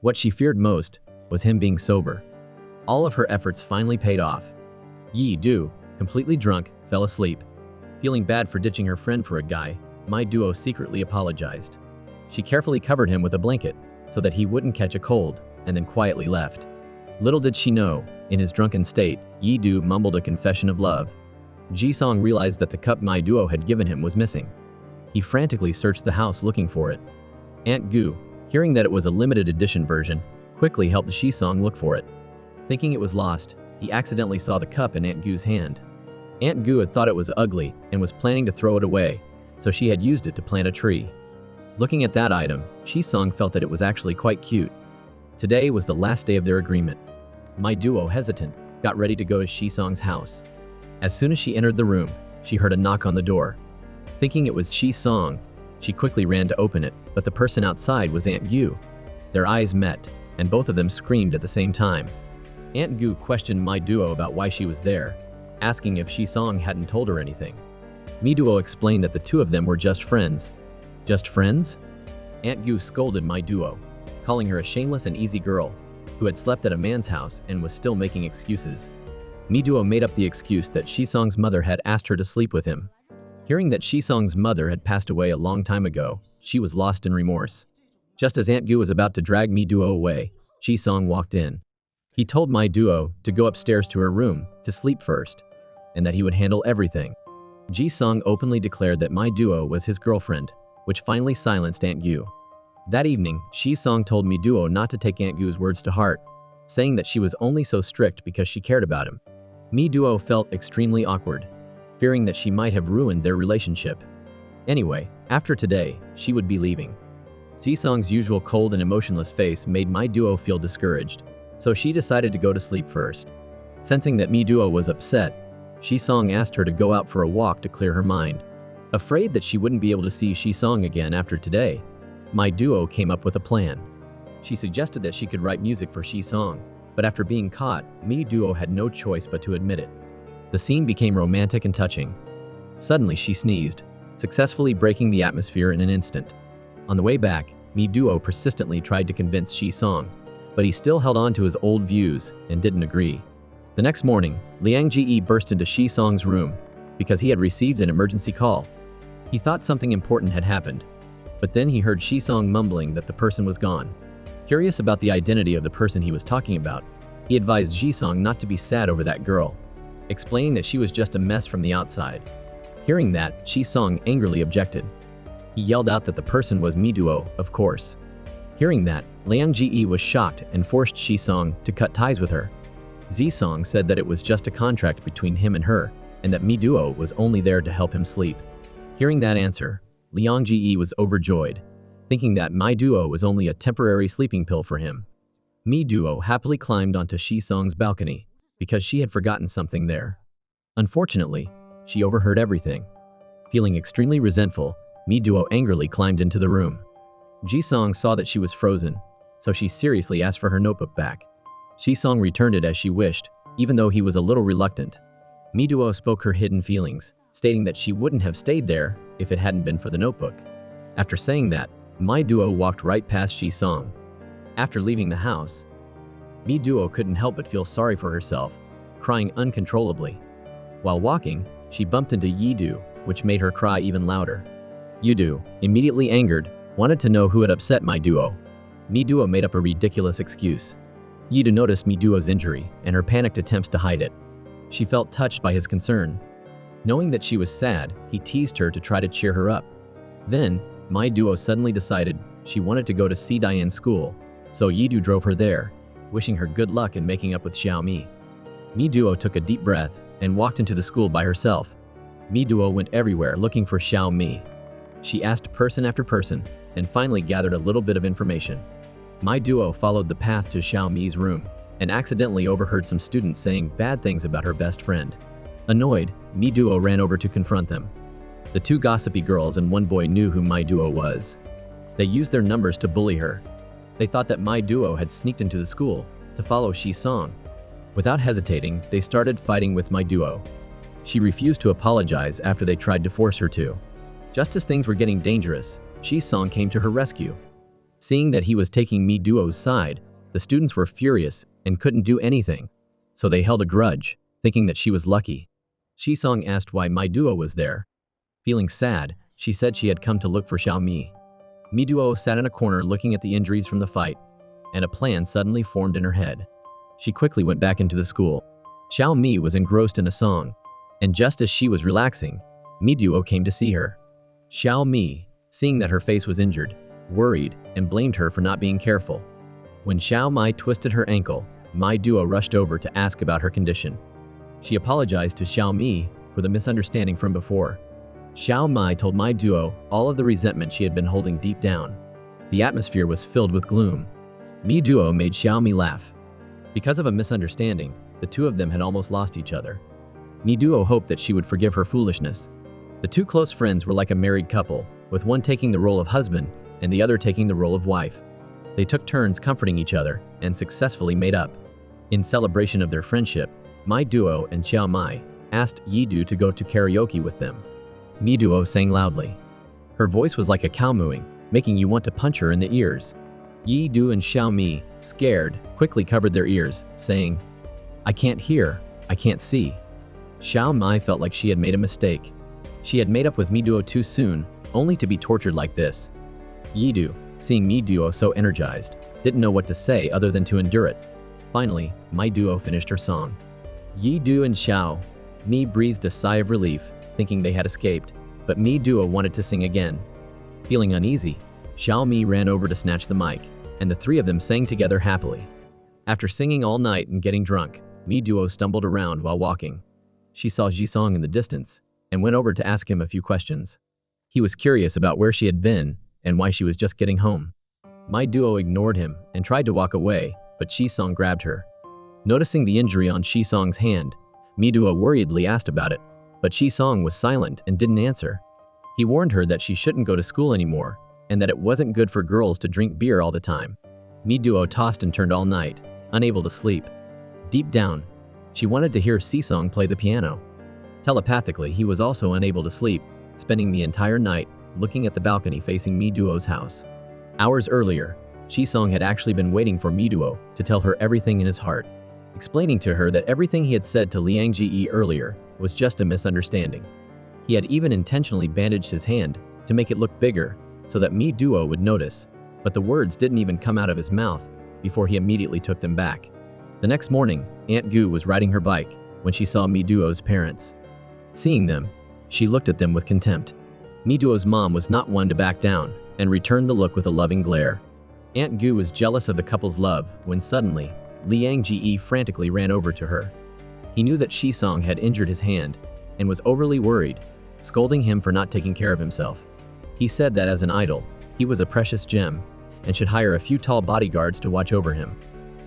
What she feared most was him being sober. All of her efforts finally paid off. Yidu, completely drunk, fell asleep. Feeling bad for ditching her friend for a guy, Mi Duo secretly apologized. She carefully covered him with a blanket so that he wouldn't catch a cold, and then quietly left. Little did she know, in his drunken state, Yidu mumbled a confession of love. Jisong realized that the cup Mi Duo had given him was missing. He frantically searched the house looking for it. Aunt Gu, hearing that it was a limited edition version, quickly helped Jisong look for it. Thinking it was lost, he accidentally saw the cup in Aunt Gu's hand. Aunt Gu had thought it was ugly and was planning to throw it away, so she had used it to plant a tree. Looking at that item, Jisong felt that it was actually quite cute. Today was the last day of their agreement. Mi Duo, hesitant, got ready to go to Jisong's house. As soon as she entered the room, she heard a knock on the door. Thinking it was Jisong, she quickly ran to open it, but the person outside was Aunt Gu. Their eyes met, and both of them screamed at the same time. Aunt Gu questioned Mi Duo about why she was there, asking if Jisong hadn't told her anything. Mi Duo explained that the two of them were just friends. Just friends? Aunt Gu scolded Mi Duo, calling her a shameless and easy girl who had slept at a man's house and was still making excuses. Mi Duo made up the excuse that Jisong's mother had asked her to sleep with him. Hearing that Jisong's mother had passed away a long time ago, she was lost in remorse. Just as Aunt Gu was about to drag Mi Duo away, Jisong walked in. He told Mi Duo to go upstairs to her room to sleep first, and that he would handle everything. Jisong openly declared that Mi Duo was his girlfriend, which finally silenced Aunt Gu. That evening, Jisong told Mi Duo not to take Aunt Gu's words to heart, saying that she was only so strict because she cared about him. Mi Duo felt extremely awkward, fearing that she might have ruined their relationship. Anyway, after today, she would be leaving. Jisong's usual cold and emotionless face made Mi Duo feel discouraged, so she decided to go to sleep first. Sensing that Mi Duo was upset, Jisong asked her to go out for a walk to clear her mind. Afraid that she wouldn't be able to see Jisong again after today, Mi Duo came up with a plan. She suggested that she could write music for Jisong, but after being caught, Mi Duo had no choice but to admit it. The scene became romantic and touching. Suddenly she sneezed, successfully breaking the atmosphere in an instant. On the way back, Mi Duo persistently tried to convince Jisong, but he still held on to his old views and didn't agree. The next morning, Liang Ji burst into Jisong's room because he had received an emergency call. He thought something important had happened, but then he heard Jisong mumbling that the person was gone. Curious about the identity of the person he was talking about, he advised Jisong not to be sad over that girl, explaining that she was just a mess from the outside. Hearing that, Jisong angrily objected. He yelled out that the person was Mi Duo, of course. Hearing that, Liang Ji was shocked and forced Jisong to cut ties with her. Jisong said that it was just a contract between him and her, and that Mi Duo was only there to help him sleep. Hearing that answer, Liang Ji was overjoyed, thinking that Mi Duo was only a temporary sleeping pill for him. Mi Duo happily climbed onto Jisong's balcony, because she had forgotten something there. Unfortunately, she overheard everything. Feeling extremely resentful, Mi Duo angrily climbed into the room. Jisong saw that she was frozen, so she seriously asked for her notebook back. Jisong returned it as she wished, even though he was a little reluctant. Mi Duo spoke her hidden feelings, stating that she wouldn't have stayed there if it hadn't been for the notebook. After saying that, Mi Duo walked right past Jisong. After leaving the house, Mi Duo couldn't help but feel sorry for herself, crying uncontrollably. While walking, she bumped into Yidu, which made her cry even louder. Yidu, immediately angered, wanted to know who had upset my duo. Mi Duo made up a ridiculous excuse. Yidu noticed Mi Duo's injury and her panicked attempts to hide it. She felt touched by his concern. Knowing that she was sad, he teased her to try to cheer her up. Then, my duo suddenly decided she wanted to go to see Diane's school, so Yidu drove her there, wishing her good luck in making up with Xiaomi. Mi Duo took a deep breath and walked into the school by herself. Mi Duo went everywhere looking for Xiaomi. She asked person after person and finally gathered a little bit of information. My duo followed the path to Xiaomi's room and accidentally overheard some students saying bad things about her best friend. Annoyed, Mi Duo ran over to confront them. The two gossipy girls and one boy knew who my duo was. They used their numbers to bully her. They thought that my duo had sneaked into the school to follow Shi Song. Without hesitating, they started fighting with my duo. She refused to apologize after they tried to force her to. Just as things were getting dangerous, Shi Song came to her rescue. Seeing that he was taking Mi Duo's side, the students were furious and couldn't do anything, so they held a grudge, thinking that she was lucky. Shi Song asked why my duo was there. Feeling sad, she said she had come to look for Xiaomi. Mi Duo sat in a corner looking at the injuries from the fight, and a plan suddenly formed in her head. She quickly went back into the school. Xiaomi was engrossed in a song, and just as she was relaxing, Mi Duo came to see her. Xiaomi, seeing that her face was injured, worried and blamed her for not being careful. When Xiaomi twisted her ankle, my duo rushed over to ask about her condition. She apologized to Xiaomi for the misunderstanding from before. Xiaomi told my duo all of the resentment she had been holding deep down. The atmosphere was filled with gloom. Mi Duo made Xiaomi laugh. Because of a misunderstanding, the two of them had almost lost each other. Mi Duo hoped that she would forgive her foolishness. The two close friends were like a married couple, with one taking the role of husband and the other taking the role of wife. They took turns comforting each other and successfully made up. In celebration of their friendship, my duo and Xiaomi asked Yidu to go to karaoke with them. Mi Duo sang loudly. Her voice was like a cow mooing, making you want to punch her in the ears. Yidu and Xiaomi, scared, quickly covered their ears, saying, "I can't hear, I can't see." Xiaomi felt like she had made a mistake. She had made up with Mi Duo too soon, only to be tortured like this. Yidu, seeing Mi Duo so energized, didn't know what to say other than to endure it. Finally, my duo finished her song. Yidu and Xiaomi breathed a sigh of relief, thinking they had escaped, but Mi Duo wanted to sing again. Feeling uneasy, Xiaomi ran over to snatch the mic, and the three of them sang together happily. After singing all night and getting drunk, Mi Duo stumbled around while walking. She saw Ji Song in the distance, and went over to ask him a few questions. He was curious about where she had been, and why she was just getting home. My duo ignored him and tried to walk away, but Shi Song grabbed her. Noticing the injury on Shi Song's hand, Mi Duo worriedly asked about it, but Shi Song was silent and didn't answer. He warned her that she shouldn't go to school anymore, and that it wasn't good for girls to drink beer all the time. Mi Duo tossed and turned all night, unable to sleep. Deep down, she wanted to hear Si Song play the piano. Telepathically, he was also unable to sleep, spending the entire night looking at the balcony facing Mi Duo's house. Hours earlier, Shi Song had actually been waiting for Mi Duo to tell her everything in his heart, explaining to her that everything he had said to Liang Ji earlier was just a misunderstanding. He had even intentionally bandaged his hand to make it look bigger so that Mi Duo would notice, but the words didn't even come out of his mouth before he immediately took them back. The next morning, Aunt Gu was riding her bike when she saw Mi Duo's parents. Seeing them, she looked at them with contempt. Mi Duo's mom was not one to back down and returned the look with a loving glare. Aunt Gu was jealous of the couple's love when suddenly, Liang Ji frantically ran over to her. He knew that Shi Song had injured his hand and was overly worried, scolding him for not taking care of himself. He said that as an idol, he was a precious gem and should hire a few tall bodyguards to watch over him.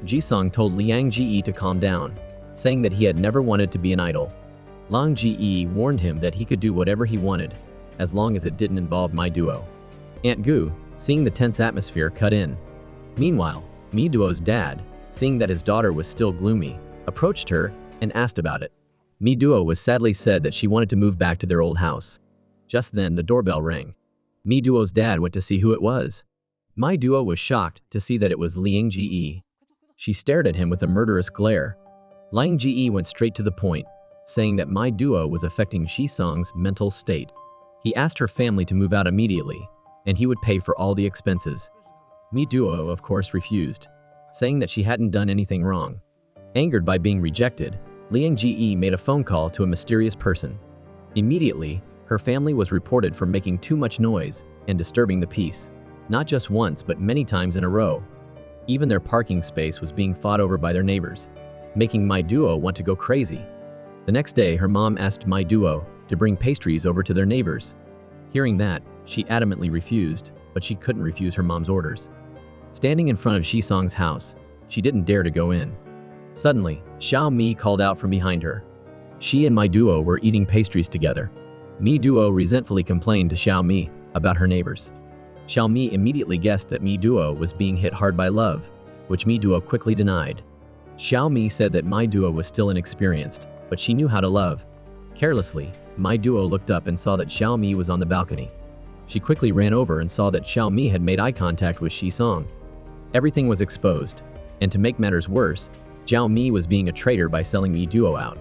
Ji Song told Liang Ji to calm down, saying that he had never wanted to be an idol. Liang Ji warned him that he could do whatever he wanted, as long as it didn't involve my duo. Aunt Gu, seeing the tense atmosphere, cut in. Meanwhile, Mi Duo's dad, seeing that his daughter was still gloomy, approached her and asked about it. Mi Duo was sadly said that she wanted to move back to their old house. Just then the doorbell rang. Mi Duo's dad went to see who it was. My duo was shocked to see that it was Liang Ji. She stared at him with a murderous glare. Liang Ji went straight to the point, saying that my duo was affecting Shi Song's mental state. He asked her family to move out immediately, and he would pay for all the expenses. Mi Duo, of course, refused, saying that she hadn't done anything wrong. Angered by being rejected, Liang Ge made a phone call to a mysterious person. Immediately, her family was reported for making too much noise and disturbing the peace, not just once but many times in a row. Even their parking space was being fought over by their neighbors, making Mi Duo want to go crazy. The next day, her mom asked Mi Duo to bring pastries over to their neighbors. Hearing that, she adamantly refused, but she couldn't refuse her mom's orders. Standing in front of Shisong's house, she didn't dare to go in. Suddenly, Xiao Mi called out from behind her. She and Mi Duo were eating pastries together. Mi Duo resentfully complained to Xiao Mi about her neighbors. Xiao Mi immediately guessed that Mi Duo was being hit hard by love, which Mi Duo quickly denied. Xiao Mi said that Mi Duo was still inexperienced, but she knew how to love. Carelessly, Mi Duo looked up and saw that Xiao Mi was on the balcony. She quickly ran over and saw that Xiao Mi had made eye contact with Shisong. Everything was exposed, and to make matters worse, Xiao Mi was being a traitor by selling Mi Duo out.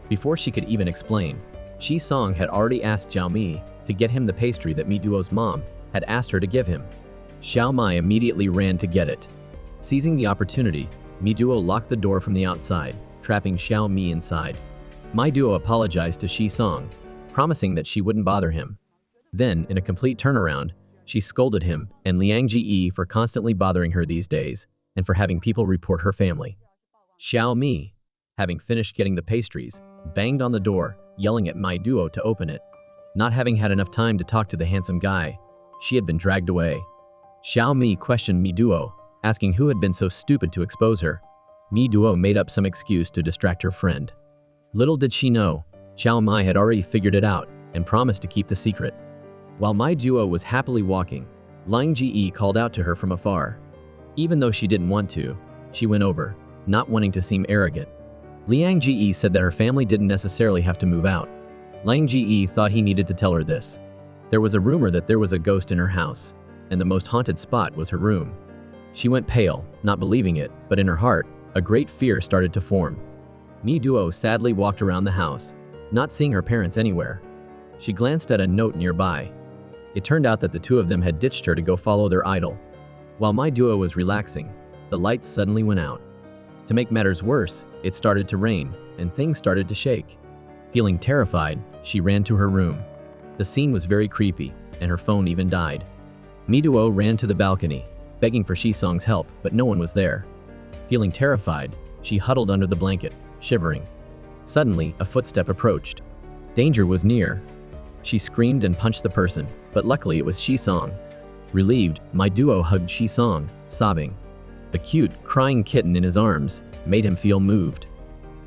Before she could even explain, Shisong had already asked Xiao Mi to get him the pastry that Mi Duo's mom had asked her to give him. Xiao Mi immediately ran to get it. Seizing the opportunity, Mi Duo locked the door from the outside, trapping Xiao Mi inside. Mi Duo apologized to Shisong, promising that she wouldn't bother him. Then, in a complete turnaround, she scolded him and Liang Ge for constantly bothering her these days, and for having people report her family. Xiao Mi, having finished getting the pastries, banged on the door, yelling at Mi Duo to open it. Not having had enough time to talk to the handsome guy, she had been dragged away. Xiao Mi questioned Mi Duo, asking who had been so stupid to expose her. Mi Duo made up some excuse to distract her friend. Little did she know, Xiao Mi had already figured it out and promised to keep the secret. While Mi Duo was happily walking, Liang Ge called out to her from afar. Even though she didn't want to, she went over, not wanting to seem arrogant. Liang Ge said that her family didn't necessarily have to move out. Liang Ge thought he needed to tell her this. There was a rumor that there was a ghost in her house, and the most haunted spot was her room. She went pale, not believing it, but in her heart, a great fear started to form. Mi Duo sadly walked around the house, not seeing her parents anywhere. She glanced at a note nearby. It turned out that the two of them had ditched her to go follow their idol. While Mi Duo was relaxing, the lights suddenly went out. To make matters worse, it started to rain, and things started to shake. Feeling terrified, she ran to her room. The scene was very creepy, and her phone even died. Mi Duo ran to the balcony, begging for Shisong's help, but no one was there. Feeling terrified, she huddled under the blanket, shivering. Suddenly, a footstep approached. Danger was near. She screamed and punched the person, but luckily it was Shisong. Relieved, Mi Duo hugged Shisong, sobbing. The cute, crying kitten in his arms made him feel moved.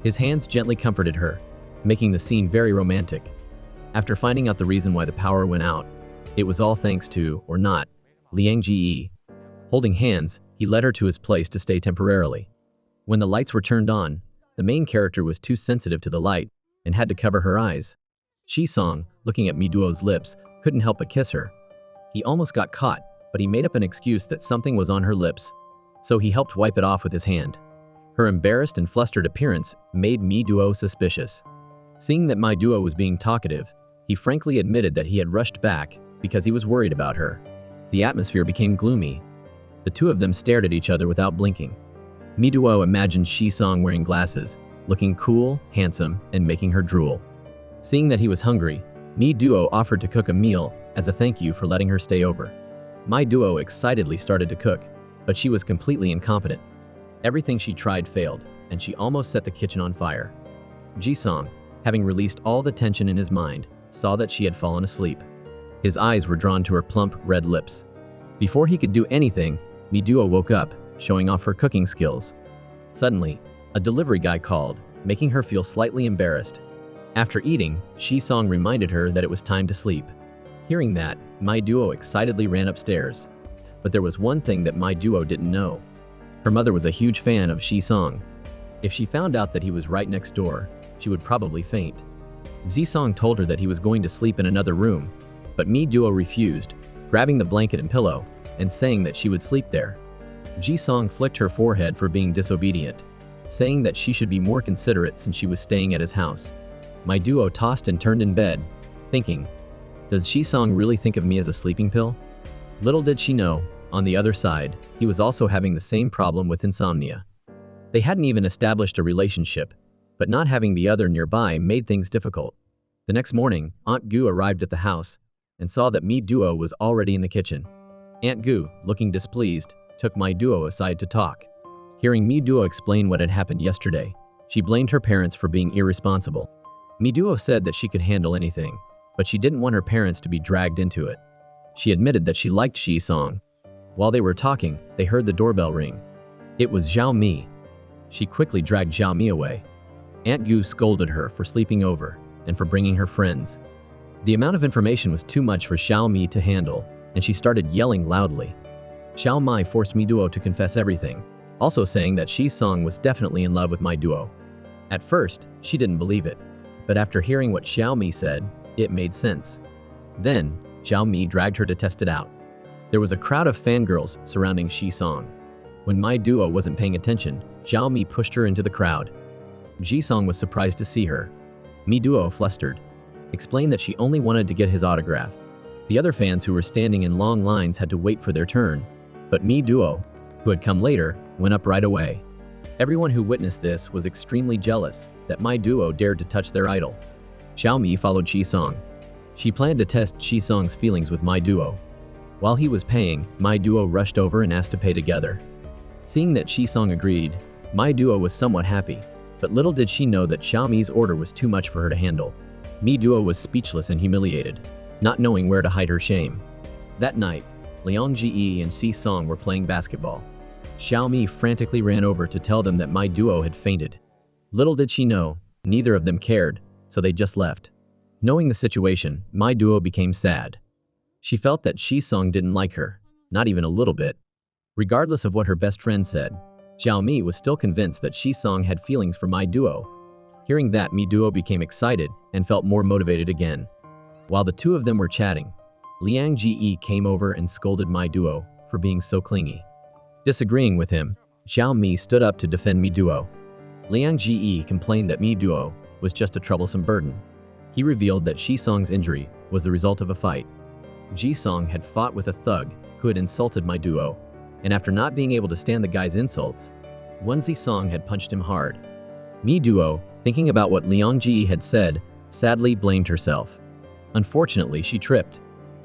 His hands gently comforted her, making the scene very romantic. After finding out the reason why the power went out, it was all thanks to, or not, Liang Ge. Holding hands, he led her to his place to stay temporarily. When the lights were turned on, the main character was too sensitive to the light and had to cover her eyes. Shisong, looking at Mi Duo's lips, couldn't help but kiss her. He almost got caught, but he made up an excuse that something was on her lips, so he helped wipe it off with his hand. Her embarrassed and flustered appearance made Mi Duo suspicious. Seeing that Mi Duo was being talkative, he frankly admitted that he had rushed back because he was worried about her. The atmosphere became gloomy. The two of them stared at each other without blinking. Mi Duo imagined Shisong wearing glasses, looking cool, handsome, and making her drool. Seeing that he was hungry, Mi Duo offered to cook a meal as a thank you for letting her stay over. Mi Duo excitedly started to cook, but she was completely incompetent. Everything she tried failed, and she almost set the kitchen on fire. Jisong, having released all the tension in his mind, saw that she had fallen asleep. His eyes were drawn to her plump, red lips. Before he could do anything, Mi Duo woke up, showing off her cooking skills. Suddenly, a delivery guy called, making her feel slightly embarrassed. After eating, Shisong reminded her that it was time to sleep. Hearing that, Mi Duo excitedly ran upstairs. But there was one thing that Mi Duo didn't know. Her mother was a huge fan of Shisong. If she found out that he was right next door, she would probably faint. Zisong told her that he was going to sleep in another room, but Mi Duo refused, grabbing the blanket and pillow, and saying that she would sleep there. Jisong flicked her forehead for being disobedient, saying that she should be more considerate since she was staying at his house. Mi Duo tossed and turned in bed, thinking, Does Shi-song really think of me as a sleeping pill? Little did she know, on the other side, he was also having the same problem with insomnia. They hadn't even established a relationship, but not having the other nearby made things difficult. The next morning, Aunt Gu arrived at the house and saw that Mi Duo was already in the kitchen. Aunt Gu, looking displeased, took Mi Duo aside to talk. Hearing Mi Duo explain what had happened yesterday, she blamed her parents for being irresponsible. Mi Duo said that she could handle anything, but she didn't want her parents to be dragged into it. She admitted that she liked Shi-song. While they were talking, they heard the doorbell ring. It was Zhao Mi. She quickly dragged Zhao Mi away. Aunt Gu scolded her for sleeping over and for bringing her friends. The amount of information was too much for Zhao Mi to handle, and she started yelling loudly. Zhao Mi forced Mi Duo to confess everything, also saying that Shi-song was definitely in love with Mi Duo. At first, she didn't believe it, but after hearing what Zhao Mi said, it made sense. Then, Zhao Mi dragged her to test it out. There was a crowd of fangirls surrounding Shi-song. When Mi Duo wasn't paying attention, Zhao Mi pushed her into the crowd. Ji-song was surprised to see her. Mi Duo, flustered, explained that she only wanted to get his autograph. The other fans who were standing in long lines had to wait for their turn, but Mi Duo, who had come later, went up right away. Everyone who witnessed this was extremely jealous that Mi Duo dared to touch their idol. Zhao Mi followed Shi-song. She planned to test Shi-song's feelings with Mi Duo. While he was paying, Mi Duo rushed over and asked to pay together. Seeing that Shi-song agreed, Mi Duo was somewhat happy, but little did she know that Zhao Mi's order was too much for her to handle. Mi Duo was speechless and humiliated, not knowing where to hide her shame. That night, Liang Ji and Shi-song were playing basketball. Zhao Mi frantically ran over to tell them that Mi Duo had fainted. Little did she know, neither of them cared, so they just left. Knowing the situation, Mi Duo became sad. She felt that Shi-song didn't like her, not even a little bit. Regardless of what her best friend said, Zhao Mi was still convinced that Shi-song had feelings for Mi Duo. Hearing that, Mi Duo became excited and felt more motivated again. While the two of them were chatting, Liang Ji came over and scolded Mi Duo for being so clingy. Disagreeing with him, Zhao Mi stood up to defend Mi Duo. Liang Ji complained that Mi Duo was just a troublesome burden. He revealed that Shi-song's injury was the result of a fight. Ji-song had fought with a thug who had insulted Mi Duo, and after not being able to stand the guy's insults, Ji-song had punched him hard. Mi Duo, thinking about what Liang Ji had said, sadly blamed herself. Unfortunately, she tripped.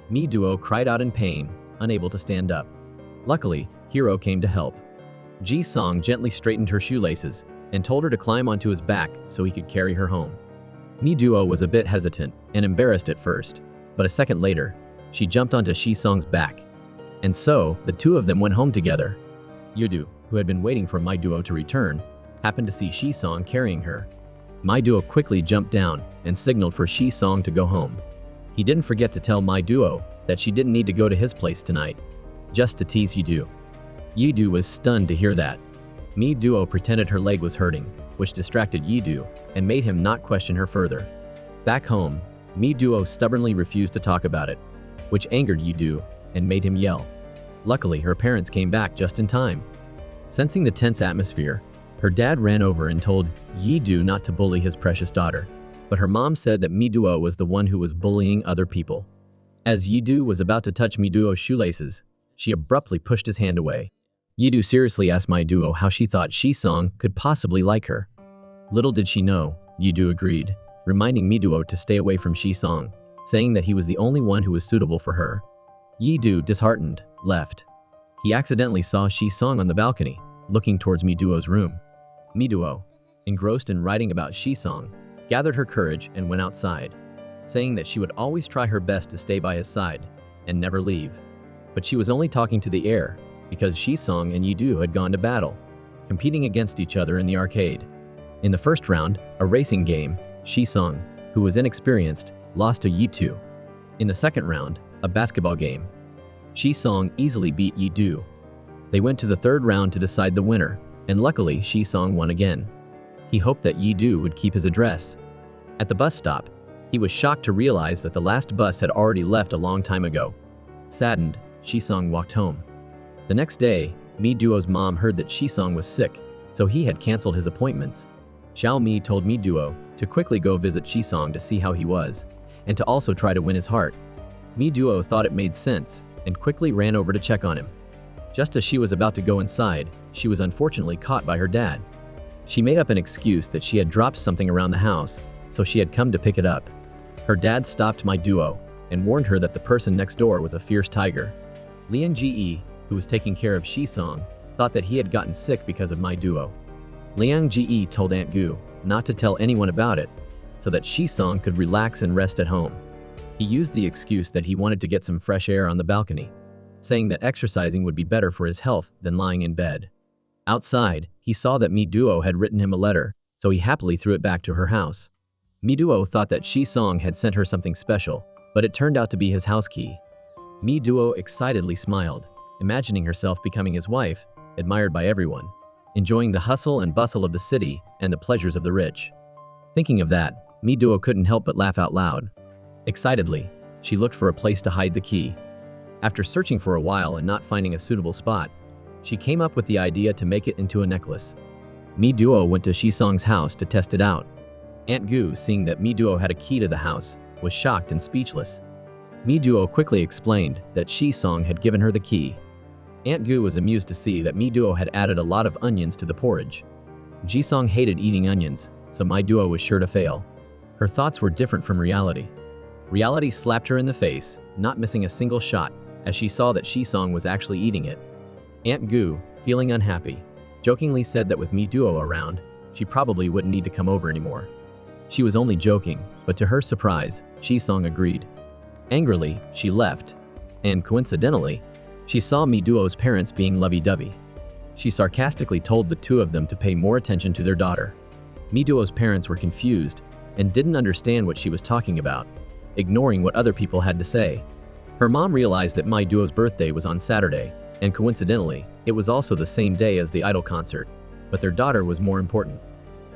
Mi Duo cried out in pain, unable to stand up. Luckily, Hero came to help. Ji-song gently straightened her shoelaces and told her to climb onto his back so he could carry her home. Mi Duo was a bit hesitant and embarrassed at first, but a second later, she jumped onto Shi-song's back. And so, the two of them went home together. Yudu, who had been waiting for Mi Duo to return, happened to see Shi-song carrying her. Mi Duo quickly jumped down and signaled for Shi-song to go home. He didn't forget to tell Mi Duo that she didn't need to go to his place tonight, just to tease Yudu. Yudu was stunned to hear that. Mi Duo pretended her leg was hurting, which distracted Yudu and made him not question her further. Back home, Mi Duo stubbornly refused to talk about it, which angered Yudu and made him yell. Luckily, her parents came back just in time. Sensing the tense atmosphere, her dad ran over and told Yidu not to bully his precious daughter, but her mom said that Mi Duo was the one who was bullying other people. As Yidu was about to touch Mi Duo's shoelaces, she abruptly pushed his hand away. Yidu seriously asked Mi Duo how she thought Shi-song could possibly like her. Little did she know, Yidu agreed, reminding Mi Duo to stay away from Shi-song, saying that he was the only one who was suitable for her. Yidu, disheartened, left. He accidentally saw Shi-song on the balcony, looking towards Mi Duo's room. Mi Duo, engrossed in writing about Shi-song, gathered her courage and went outside, saying that she would always try her best to stay by his side and never leave. But she was only talking to the air, because Shi-song and Yidu had gone to battle, competing against each other in the arcade. In the first round, a racing game, Shi-song, who was inexperienced, lost to Yidu. In the second round, a basketball game, Shi-song easily beat Yidu. They went to the third round to decide the winner, and luckily Shi-song won again. He hoped that Yidu would keep his address. At the bus stop, he was shocked to realize that the last bus had already left a long time ago. Saddened, Shi-song walked home. The next day, Mi Duo's mom heard that Shi-song was sick, so he had canceled his appointments. Zhao Mi told Mi Duo to quickly go visit Shi-song to see how he was, and to also try to win his heart, Mi Duo thought it made sense and quickly ran over to check on him. Just as she was about to go inside, she was unfortunately caught by her dad. She made up an excuse that she had dropped something around the house, so she had come to pick it up. Her dad stopped Mi Duo and warned her that the person next door was a fierce tiger. Liang Ge, who was taking care of Shi-song, thought that he had gotten sick because of Mi Duo. Liang Ge told Aunt Gu not to tell anyone about it, so that Shi-song could relax and rest at home. He used the excuse that he wanted to get some fresh air on the balcony, saying that exercising would be better for his health than lying in bed. Outside, he saw that Mi Duo had written him a letter, so he happily threw it back to her house. Mi Duo thought that Shi-song had sent her something special, but it turned out to be his house key. Mi Duo excitedly smiled, imagining herself becoming his wife, admired by everyone, enjoying the hustle and bustle of the city and the pleasures of the rich. Thinking of that, Mi Duo couldn't help but laugh out loud. Excitedly, she looked for a place to hide the key. After searching for a while and not finding a suitable spot, she came up with the idea to make it into a necklace. Mi Duo went to Shi-song's house to test it out. Aunt Gu, seeing that Mi Duo had a key to the house, was shocked and speechless. Mi Duo quickly explained that Shi-song had given her the key. Aunt Gu was amused to see that Mi Duo had added a lot of onions to the porridge. Ji-song hated eating onions, so Mi Duo was sure to fail. Her thoughts were different from reality. Reality slapped her in the face, not missing a single shot, as she saw that Shi-song was actually eating it. Aunt Gu, feeling unhappy, jokingly said that with Mi Duo around, she probably wouldn't need to come over anymore. She was only joking, but to her surprise, Shi-song agreed. Angrily, she left, and coincidentally, she saw Mi Duo's parents being lovey-dovey. She sarcastically told the two of them to pay more attention to their daughter. Mi Duo's parents were confused and didn't understand what she was talking about, ignoring what other people had to say. Her mom realized that Mi Duo's birthday was on Saturday, and coincidentally, it was also the same day as the idol concert, but their daughter was more important.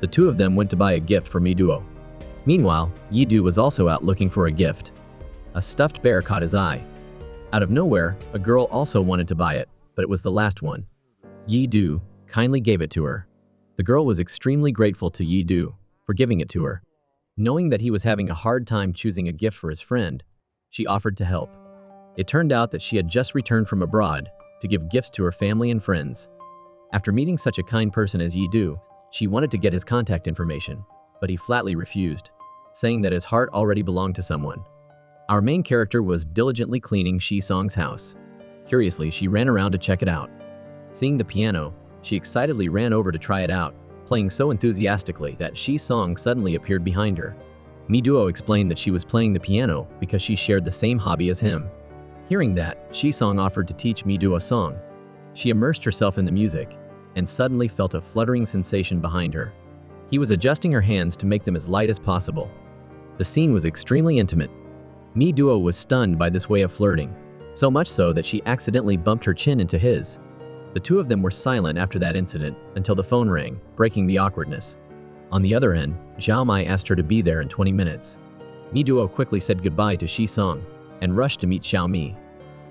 The two of them went to buy a gift for Mi Duo. Meanwhile, Yi-do was also out looking for a gift. A stuffed bear caught his eye. Out of nowhere, a girl also wanted to buy it, but it was the last one. Yi-do kindly gave it to her. The girl was extremely grateful to Yi-do for giving it to her. Knowing that he was having a hard time choosing a gift for his friend, she offered to help. It turned out that she had just returned from abroad to give gifts to her family and friends. After meeting such a kind person as Yi-do, she wanted to get his contact information, but he flatly refused, saying that his heart already belonged to someone. Our main character was diligently cleaning Shi-song's house. Curiously, she ran around to check it out. Seeing the piano, she excitedly ran over to try it out, playing so enthusiastically that Shi-song suddenly appeared behind her. Mi Duo explained that she was playing the piano because she shared the same hobby as him. Hearing that, Shi-song offered to teach Mi Duo a song. She immersed herself in the music, and suddenly felt a fluttering sensation behind her. He was adjusting her hands to make them as light as possible. The scene was extremely intimate. Mi Duo was stunned by this way of flirting, so much so that she accidentally bumped her chin into his. The two of them were silent after that incident until the phone rang, breaking the awkwardness. On the other end, Zhao Mai asked her to be there in 20 minutes. Mi Duo quickly said goodbye to Shi-song and rushed to meet Xiao Mi.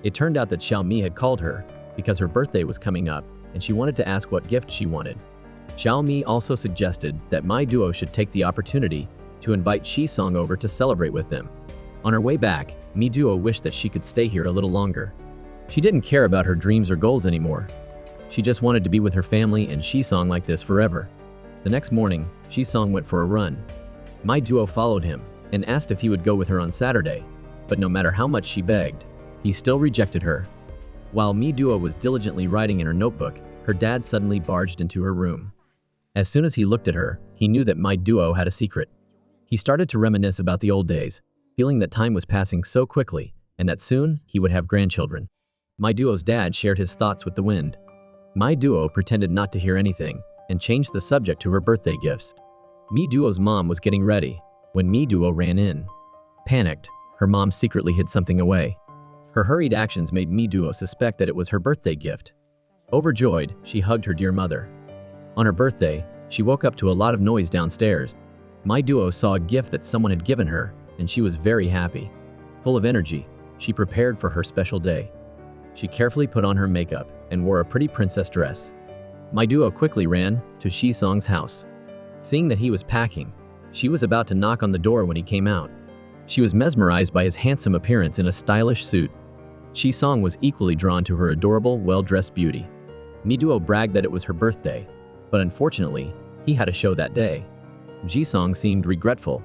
It turned out that Xiao Mi had called her because her birthday was coming up and she wanted to ask what gift she wanted. Xiao Mi also suggested that Mi Duo should take the opportunity to invite Shi-song over to celebrate with them. On her way back, Mi Duo wished that she could stay here a little longer. She didn't care about her dreams or goals anymore. She just wanted to be with her family and Shi-song like this forever. The next morning, Shi-song went for a run. Mi Duo followed him and asked if he would go with her on Saturday, but no matter how much she begged, he still rejected her. While Mi Duo was diligently writing in her notebook, her dad suddenly barged into her room. As soon as he looked at her, he knew that Mi Duo had a secret. He started to reminisce about the old days, feeling that time was passing so quickly and that soon he would have grandchildren. Mi Duo's dad shared his thoughts with the wind. Mi Duo pretended not to hear anything and changed the subject to her birthday gifts. Mi Duo's mom was getting ready when Mi Duo ran in. Panicked, her mom secretly hid something away. Her hurried actions made Mi Duo suspect that it was her birthday gift. Overjoyed, she hugged her dear mother. On her birthday, she woke up to a lot of noise downstairs. Mi Duo saw a gift that someone had given her, and she was very happy. Full of energy, she prepared for her special day. She carefully put on her makeup and wore a pretty princess dress. Mi Duo quickly ran to Shi-song's house. Seeing that he was packing, she was about to knock on the door when he came out. She was mesmerized by his handsome appearance in a stylish suit. Ji-sung was equally drawn to her adorable, well-dressed beauty. Mi-duo bragged that it was her birthday, but unfortunately, he had a show that day. Ji-sung seemed regretful.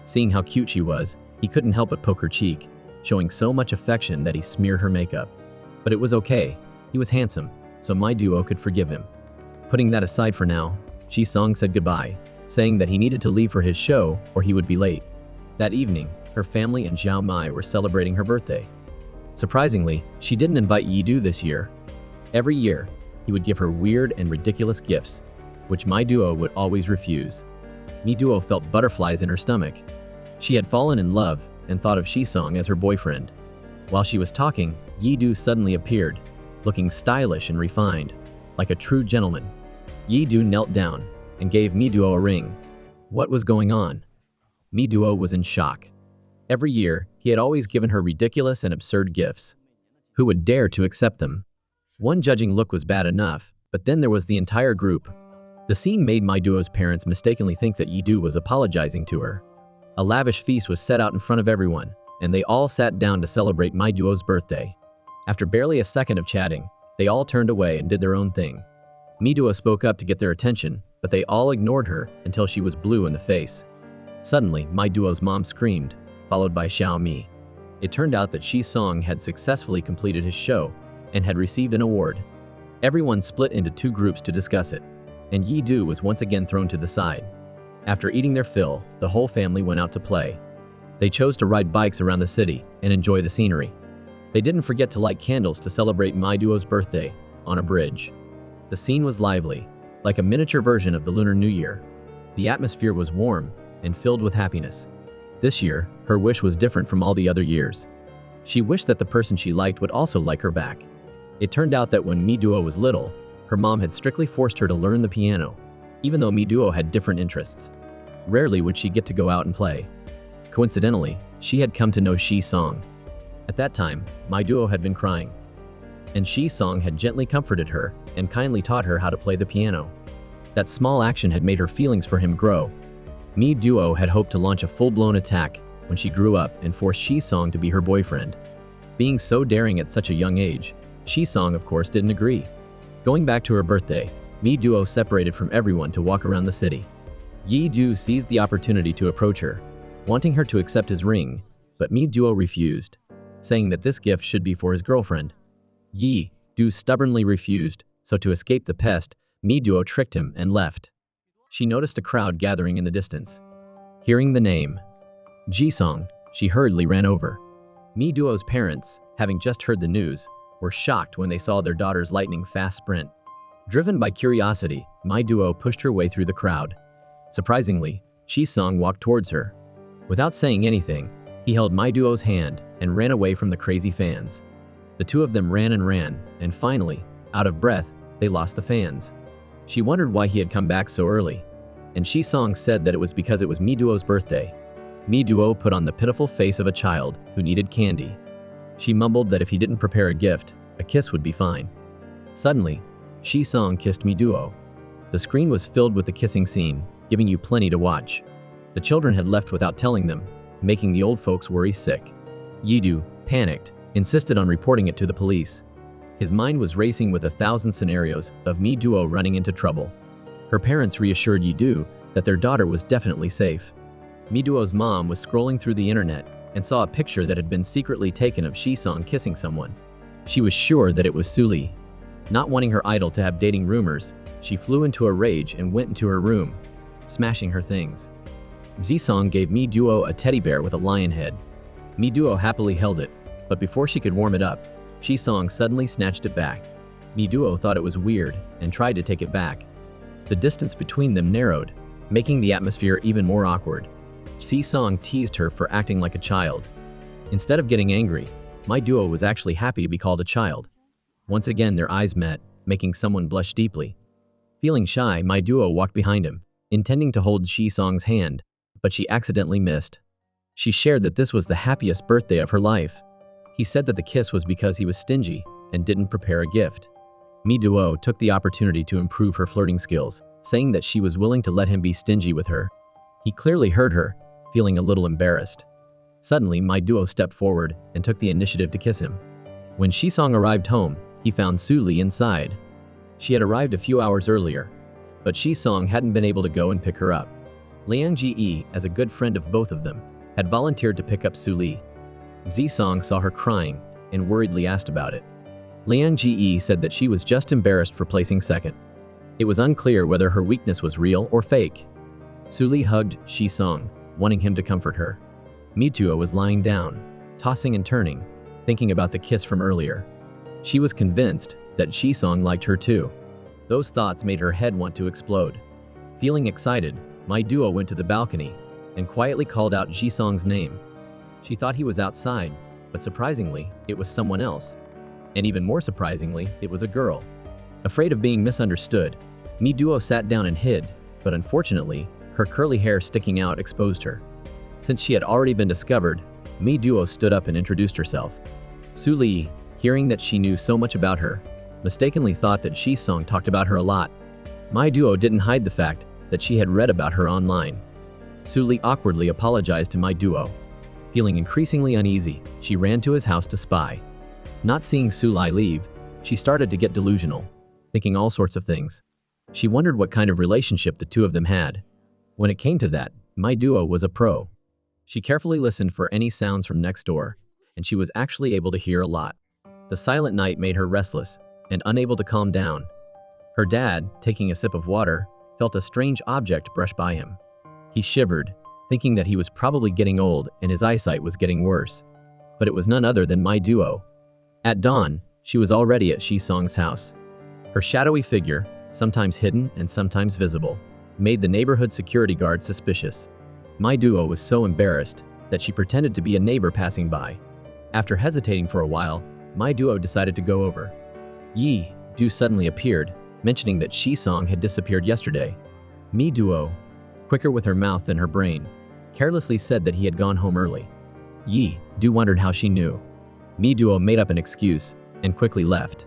Seeing how cute she was, he couldn't help but poke her cheek, showing so much affection that he smeared her makeup. But it was okay, he was handsome, so Mi-duo could forgive him. Putting that aside for now, Ji-sung said goodbye, saying that he needed to leave for his show or he would be late. That evening, her family and Xiao Mai were celebrating her birthday. Surprisingly, she didn't invite Yi-do this year. Every year, he would give her weird and ridiculous gifts, which Mi-duo would always refuse. Mi-duo felt butterflies in her stomach. She had fallen in love and thought of Ji-sung as her boyfriend. While she was talking, Yi-do suddenly appeared, looking stylish and refined, like a true gentleman. Yi-do knelt down and gave Mi-duo a ring. What was going on? Mi-duo was in shock. Every year, he had always given her ridiculous and absurd gifts. Who would dare to accept them? One judging look was bad enough, but then there was the entire group. The scene made Mi-duo's parents mistakenly think that Yi-do was apologizing to her. A lavish feast was set out in front of everyone, and they all sat down to celebrate Mi-duo's birthday. After barely a second of chatting, they all turned away and did their own thing. Mi-duo spoke up to get their attention, but they all ignored her until she was blue in the face. Suddenly, Mi-duo's mom screamed, followed by Xiao Mi. It turned out that Ji-sung had successfully completed his show and had received an award. Everyone split into two groups to discuss it, and Yi-do was once again thrown to the side. After eating their fill, the whole family went out to play. They chose to ride bikes around the city and enjoy the scenery. They didn't forget to light candles to celebrate Mi-duo's birthday on a bridge. The scene was lively, like a miniature version of the Lunar New Year. The atmosphere was warm and filled with happiness. This year, her wish was different from all the other years. She wished that the person she liked would also like her back. It turned out that when Mi-duo was little, her mom had strictly forced her to learn the piano, even though Mi-duo had different interests. Rarely would she get to go out and play. Coincidentally, she had come to know Ji-sung. At that time, Mi-duo had been crying, and Ji-sung had gently comforted her and kindly taught her how to play the piano. That small action had made her feelings for him grow. Mi-duo had hoped to launch a full-blown attack when she grew up and forced Ji-sung to be her boyfriend. Being so daring at such a young age, Ji-sung of course didn't agree. Going back to her birthday, Mi-duo separated from everyone to walk around the city. Yi-do seized the opportunity to approach her, wanting her to accept his ring, but Mi-duo refused, saying that this gift should be for his girlfriend. Yi-do stubbornly refused, so to escape the pest, Mi-duo tricked him and left. She noticed a crowd gathering in the distance. Hearing the name Ji-sung, she hurriedly ran over. Mi-duo's parents, having just heard the news, were shocked when they saw their daughter's lightning-fast sprint. Driven by curiosity, Mi-duo pushed her way through the crowd. Surprisingly, Ji-sung walked towards her. Without saying anything, he held Mi-duo's hand and ran away from the crazy fans. The two of them ran, and finally, out of breath, they lost the fans. She wondered why he had come back so early, and Ji-sung said that it was because it was Mi-duo's birthday. Mi-duo put on the pitiful face of a child who needed candy. She mumbled that if he didn't prepare a gift, a kiss would be fine. Suddenly, Ji-sung kissed Mi-duo. The screen was filled with the kissing scene, giving you plenty to watch. The children had left without telling them, making the old folks worry sick. Yi-do, panicked, insisted on reporting it to the police. His mind was racing with 1,000 scenarios of Mi-duo running into trouble. Her parents reassured Yi-do that their daughter was definitely safe. Mi-duo's mom was scrolling through the internet and saw a picture that had been secretly taken of Ji-sung kissing someone. She was sure that it was Suli. Not wanting her idol to have dating rumors, she flew into a rage and went into her room, smashing her things. Ji-sung gave Mi-duo a teddy bear with a lion head. Mi-duo happily held it, but before she could warm it up, Ji-sung suddenly snatched it back. Mi-duo thought it was weird and tried to take it back. The distance between them narrowed, making the atmosphere even more awkward. Ji-sung teased her for acting like a child. Instead of getting angry, Mi-duo was actually happy to be called a child. Once again their eyes met, making someone blush deeply. Feeling shy, Mi-duo walked behind him, intending to hold Ji-sung's hand, but she accidentally missed. She shared that this was the happiest birthday of her life. He said that the kiss was because he was stingy and didn't prepare a gift. Mi-duo took the opportunity to improve her flirting skills, saying that she was willing to let him be stingy with her. He clearly heard her, feeling a little embarrassed. Suddenly, my duo stepped forward and took the initiative to kiss him. When Shisong arrived home, he found Su Li inside. She had arrived a few hours earlier, but Shisong hadn't been able to go and pick her up. Liang Ji, as a good friend of both of them, had volunteered to pick up Su Li. Zisong saw her crying and worriedly asked about it. Liang Ji said that she was just embarrassed for placing second. It was unclear whether her weakness was real or fake. Su Li hugged Shisong, wanting him to comfort her. Mituo was lying down, tossing and turning, thinking about the kiss from earlier. She was convinced that Shisong liked her too. Those thoughts made her head want to explode. Feeling excited, my duo went to the balcony and quietly called out Jisong's name. She thought he was outside, but surprisingly, it was someone else. And even more surprisingly, it was a girl. Afraid of being misunderstood, Mi Duo sat down and hid, but unfortunately, her curly hair sticking out exposed her. Since she had already been discovered, Mi Duo stood up and introduced herself. Su Li, hearing that she knew so much about her, mistakenly thought that Shisong talked about her a lot. My duo didn't hide the fact that she had read about her online. Su Li awkwardly apologized to my duo. Feeling increasingly uneasy, she ran to his house to spy. Not seeing Su Li leave, she started to get delusional, thinking all sorts of things. She wondered what kind of relationship the two of them had. When it came to that, my duo was a pro. She carefully listened for any sounds from next door, and she was actually able to hear a lot. The silent night made her restless and unable to calm down. Her dad, taking a sip of water, felt a strange object brush by him. He shivered, thinking that he was probably getting old and his eyesight was getting worse. But it was none other than my duo. At dawn, she was already at Shisong's house. Her shadowy figure, sometimes hidden and sometimes visible, made the neighborhood security guard suspicious. My duo was so embarrassed that she pretended to be a neighbor passing by. After hesitating for a while, my duo decided to go over. Yi Du suddenly appeared, mentioning that Shisong had disappeared yesterday. Mi Duo, quicker with her mouth than her brain, carelessly said that he had gone home early. Yi Du wondered how she knew. Mi Duo made up an excuse and quickly left.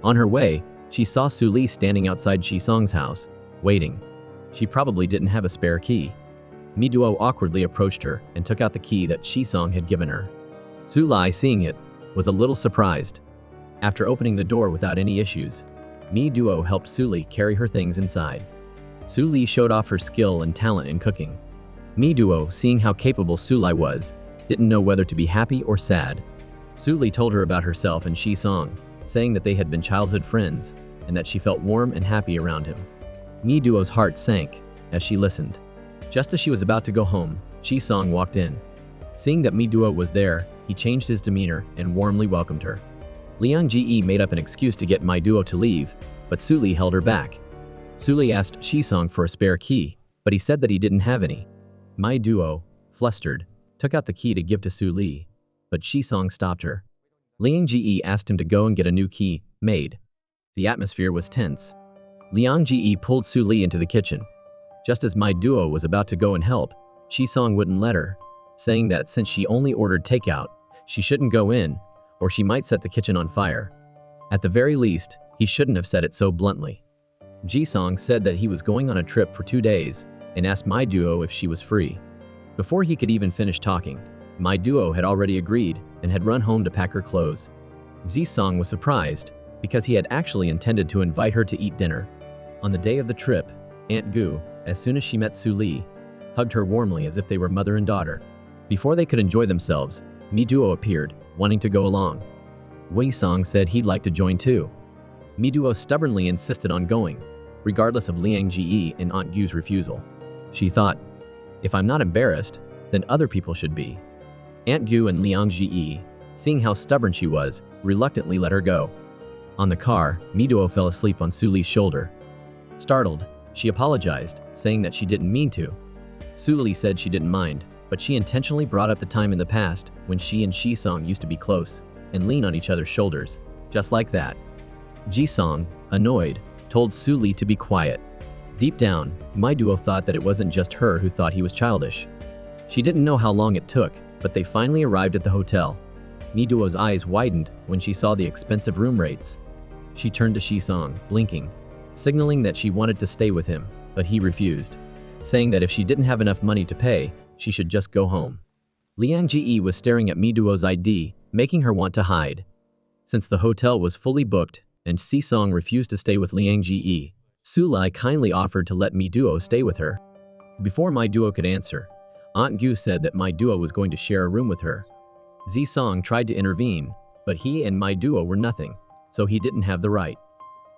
On her way, she saw Su Li standing outside Shisong's house, waiting. She probably didn't have a spare key. Mi Duo awkwardly approached her and took out the key that Shisong had given her. Su Li, seeing it, was a little surprised. After opening the door without any issues, Mi Duo helped Su Li carry her things inside. Su Li showed off her skill and talent in cooking. Mi Duo, seeing how capable Su Li was, didn't know whether to be happy or sad. Su Li told her about herself and Shisong, saying that they had been childhood friends and that she felt warm and happy around him. Mi Duo's heart sank as she listened. Just as she was about to go home, Shisong walked in. Seeing that Mi Duo was there, he changed his demeanor and warmly welcomed her. Liang Ji made up an excuse to get my duo to leave, but Su Li held her back. Su Li asked Shisong for a spare key, but he said that he didn't have any. My duo, flustered, took out the key to give to Su Li, but Shisong stopped her. Liang Ji asked him to go and get a new key made. The atmosphere was tense. Liang Ji pulled Su Li into the kitchen. Just as my duo was about to go and help, Shisong wouldn't let her, saying that since she only ordered takeout, she shouldn't go in, or she might set the kitchen on fire. At the very least, he shouldn't have said it so bluntly. Jisong said that he was going on a trip for 2 days, and asked my duo if she was free. Before he could even finish talking, my duo had already agreed and had run home to pack her clothes. Jisong was surprised, because he had actually intended to invite her to eat dinner. On the day of the trip, Aunt Gu, as soon as she met Su Li, hugged her warmly as if they were mother and daughter. Before they could enjoy themselves, Mi Duo appeared, wanting to go along. Wei Song said he'd like to join too. Mi Duo stubbornly insisted on going, regardless of Liang Ji and Aunt Gu's refusal. She thought, if I'm not embarrassed, then other people should be. Aunt Gu and Liang Ji, seeing how stubborn she was, reluctantly let her go. On the car, Mi Duo fell asleep on Su Li's shoulder. Startled, she apologized, saying that she didn't mean to. Su Li said she didn't mind, but she intentionally brought up the time in the past when she and Shisong used to be close and lean on each other's shoulders, just like that. Jisong, annoyed, told Su Li to be quiet. Deep down, my duo thought that it wasn't just her who thought he was childish. She didn't know how long it took, but they finally arrived at the hotel. Mi Duo's eyes widened when she saw the expensive room rates. She turned to Shisong, blinking, signaling that she wanted to stay with him, but he refused, saying that if she didn't have enough money to pay, she should just go home. Liang Ji was staring at Mi Duo's ID, making her want to hide. Since the hotel was fully booked, and Si Song refused to stay with Liang Ji, Su Lai kindly offered to let Mi Duo stay with her. Before My Duo could answer, Aunt Gu said that My Duo was going to share a room with her. Zi Song tried to intervene, but he and My Duo were nothing, so he didn't have the right.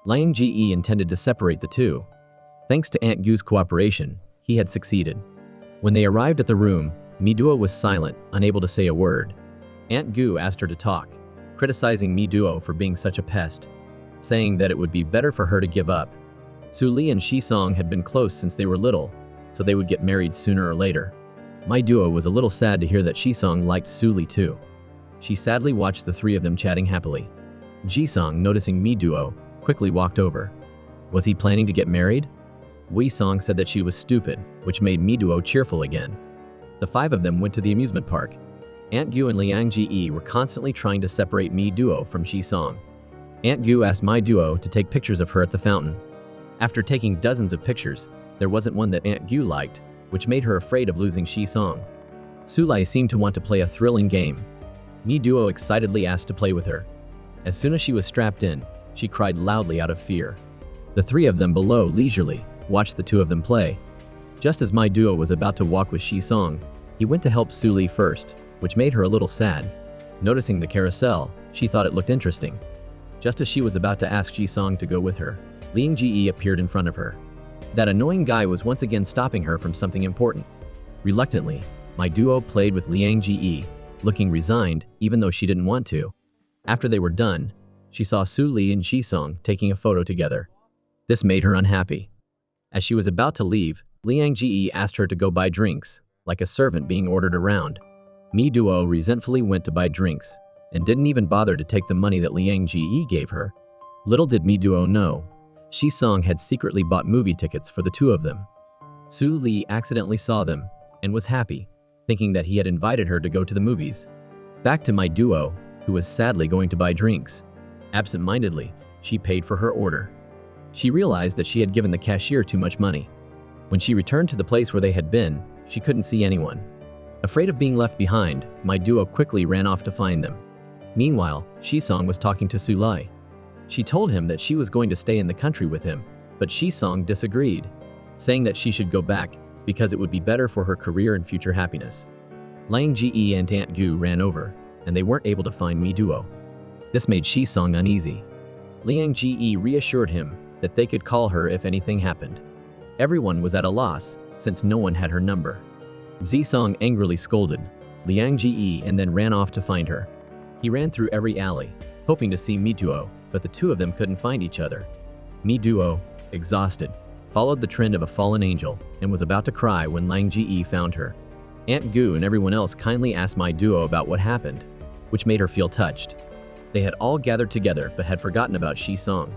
Liang Ji intended to separate the two. Thanks to Aunt Gu's cooperation, he had succeeded. When they arrived at the room, Mi Duo was silent, unable to say a word. Aunt Gu asked her to talk, criticizing Mi Duo for being such a pest, saying that it would be better for her to give up. Su Li and Shi Song had been close since they were little, so they would get married sooner or later. My Duo was a little sad to hear that Shi Song liked Su Li too. She sadly watched the three of them chatting happily. Ji Song, noticing Mi Duo, quickly walked over. Was he planning to get married? Wei Song said that she was stupid, which made Mi Duo cheerful again. The five of them went to the amusement park. Aunt Gu and Liang Ji were constantly trying to separate Mi Duo from Shi Song. Aunt Gu asked My Duo to take pictures of her at the fountain. After taking dozens of pictures, there wasn't one that Aunt Gu liked, which made her afraid of losing Shi Song. Su Lai seemed to want to play a thrilling game. Mi Duo excitedly asked to play with her. As soon as she was strapped in, she cried loudly out of fear. The three of them below leisurely watched the two of them play. Just as My Duo was about to walk with Shi Song, he went to help Su Li first, which made her a little sad. Noticing the carousel, she thought it looked interesting. Just as she was about to ask Shi Song to go with her, Liang Ji appeared in front of her. That annoying guy was once again stopping her from something important. Reluctantly, My Duo played with Liang Ji, looking resigned even though she didn't want to. After they were done, she saw Su Li and Shi Song taking a photo together. This made her unhappy. As she was about to leave, Liang Ji asked her to go buy drinks, like a servant being ordered around. Mi Duo resentfully went to buy drinks, and didn't even bother to take the money that Liang Ji gave her. Little did Mi Duo know, Shi Song had secretly bought movie tickets for the two of them. Su Li accidentally saw them, and was happy, thinking that he had invited her to go to the movies. Back to My Duo, who was sadly going to buy drinks. Absent-mindedly, she paid for her order. She realized that she had given the cashier too much money. When she returned to the place where they had been, she couldn't see anyone. Afraid of being left behind, My Duo quickly ran off to find them. Meanwhile, Shi Song was talking to Su Lai. She told him that she was going to stay in the country with him, but Shi Song disagreed, saying that she should go back because it would be better for her career and future happiness. Liang Ji and Aunt Gu ran over, and they weren't able to find Mi Duo. This made Shi Song uneasy. Liang Ji reassured him that they could call her if anything happened. Everyone was at a loss, since no one had her number. Zi Song angrily scolded Liang Ji and then ran off to find her. He ran through every alley, hoping to see Mi Duo, but the two of them couldn't find each other. Mi Duo, exhausted, followed the trend of a fallen angel, and was about to cry when Liang Ji found her. Aunt Gu and everyone else kindly asked My Duo about what happened, which made her feel touched. They had all gathered together but had forgotten about Shi Song.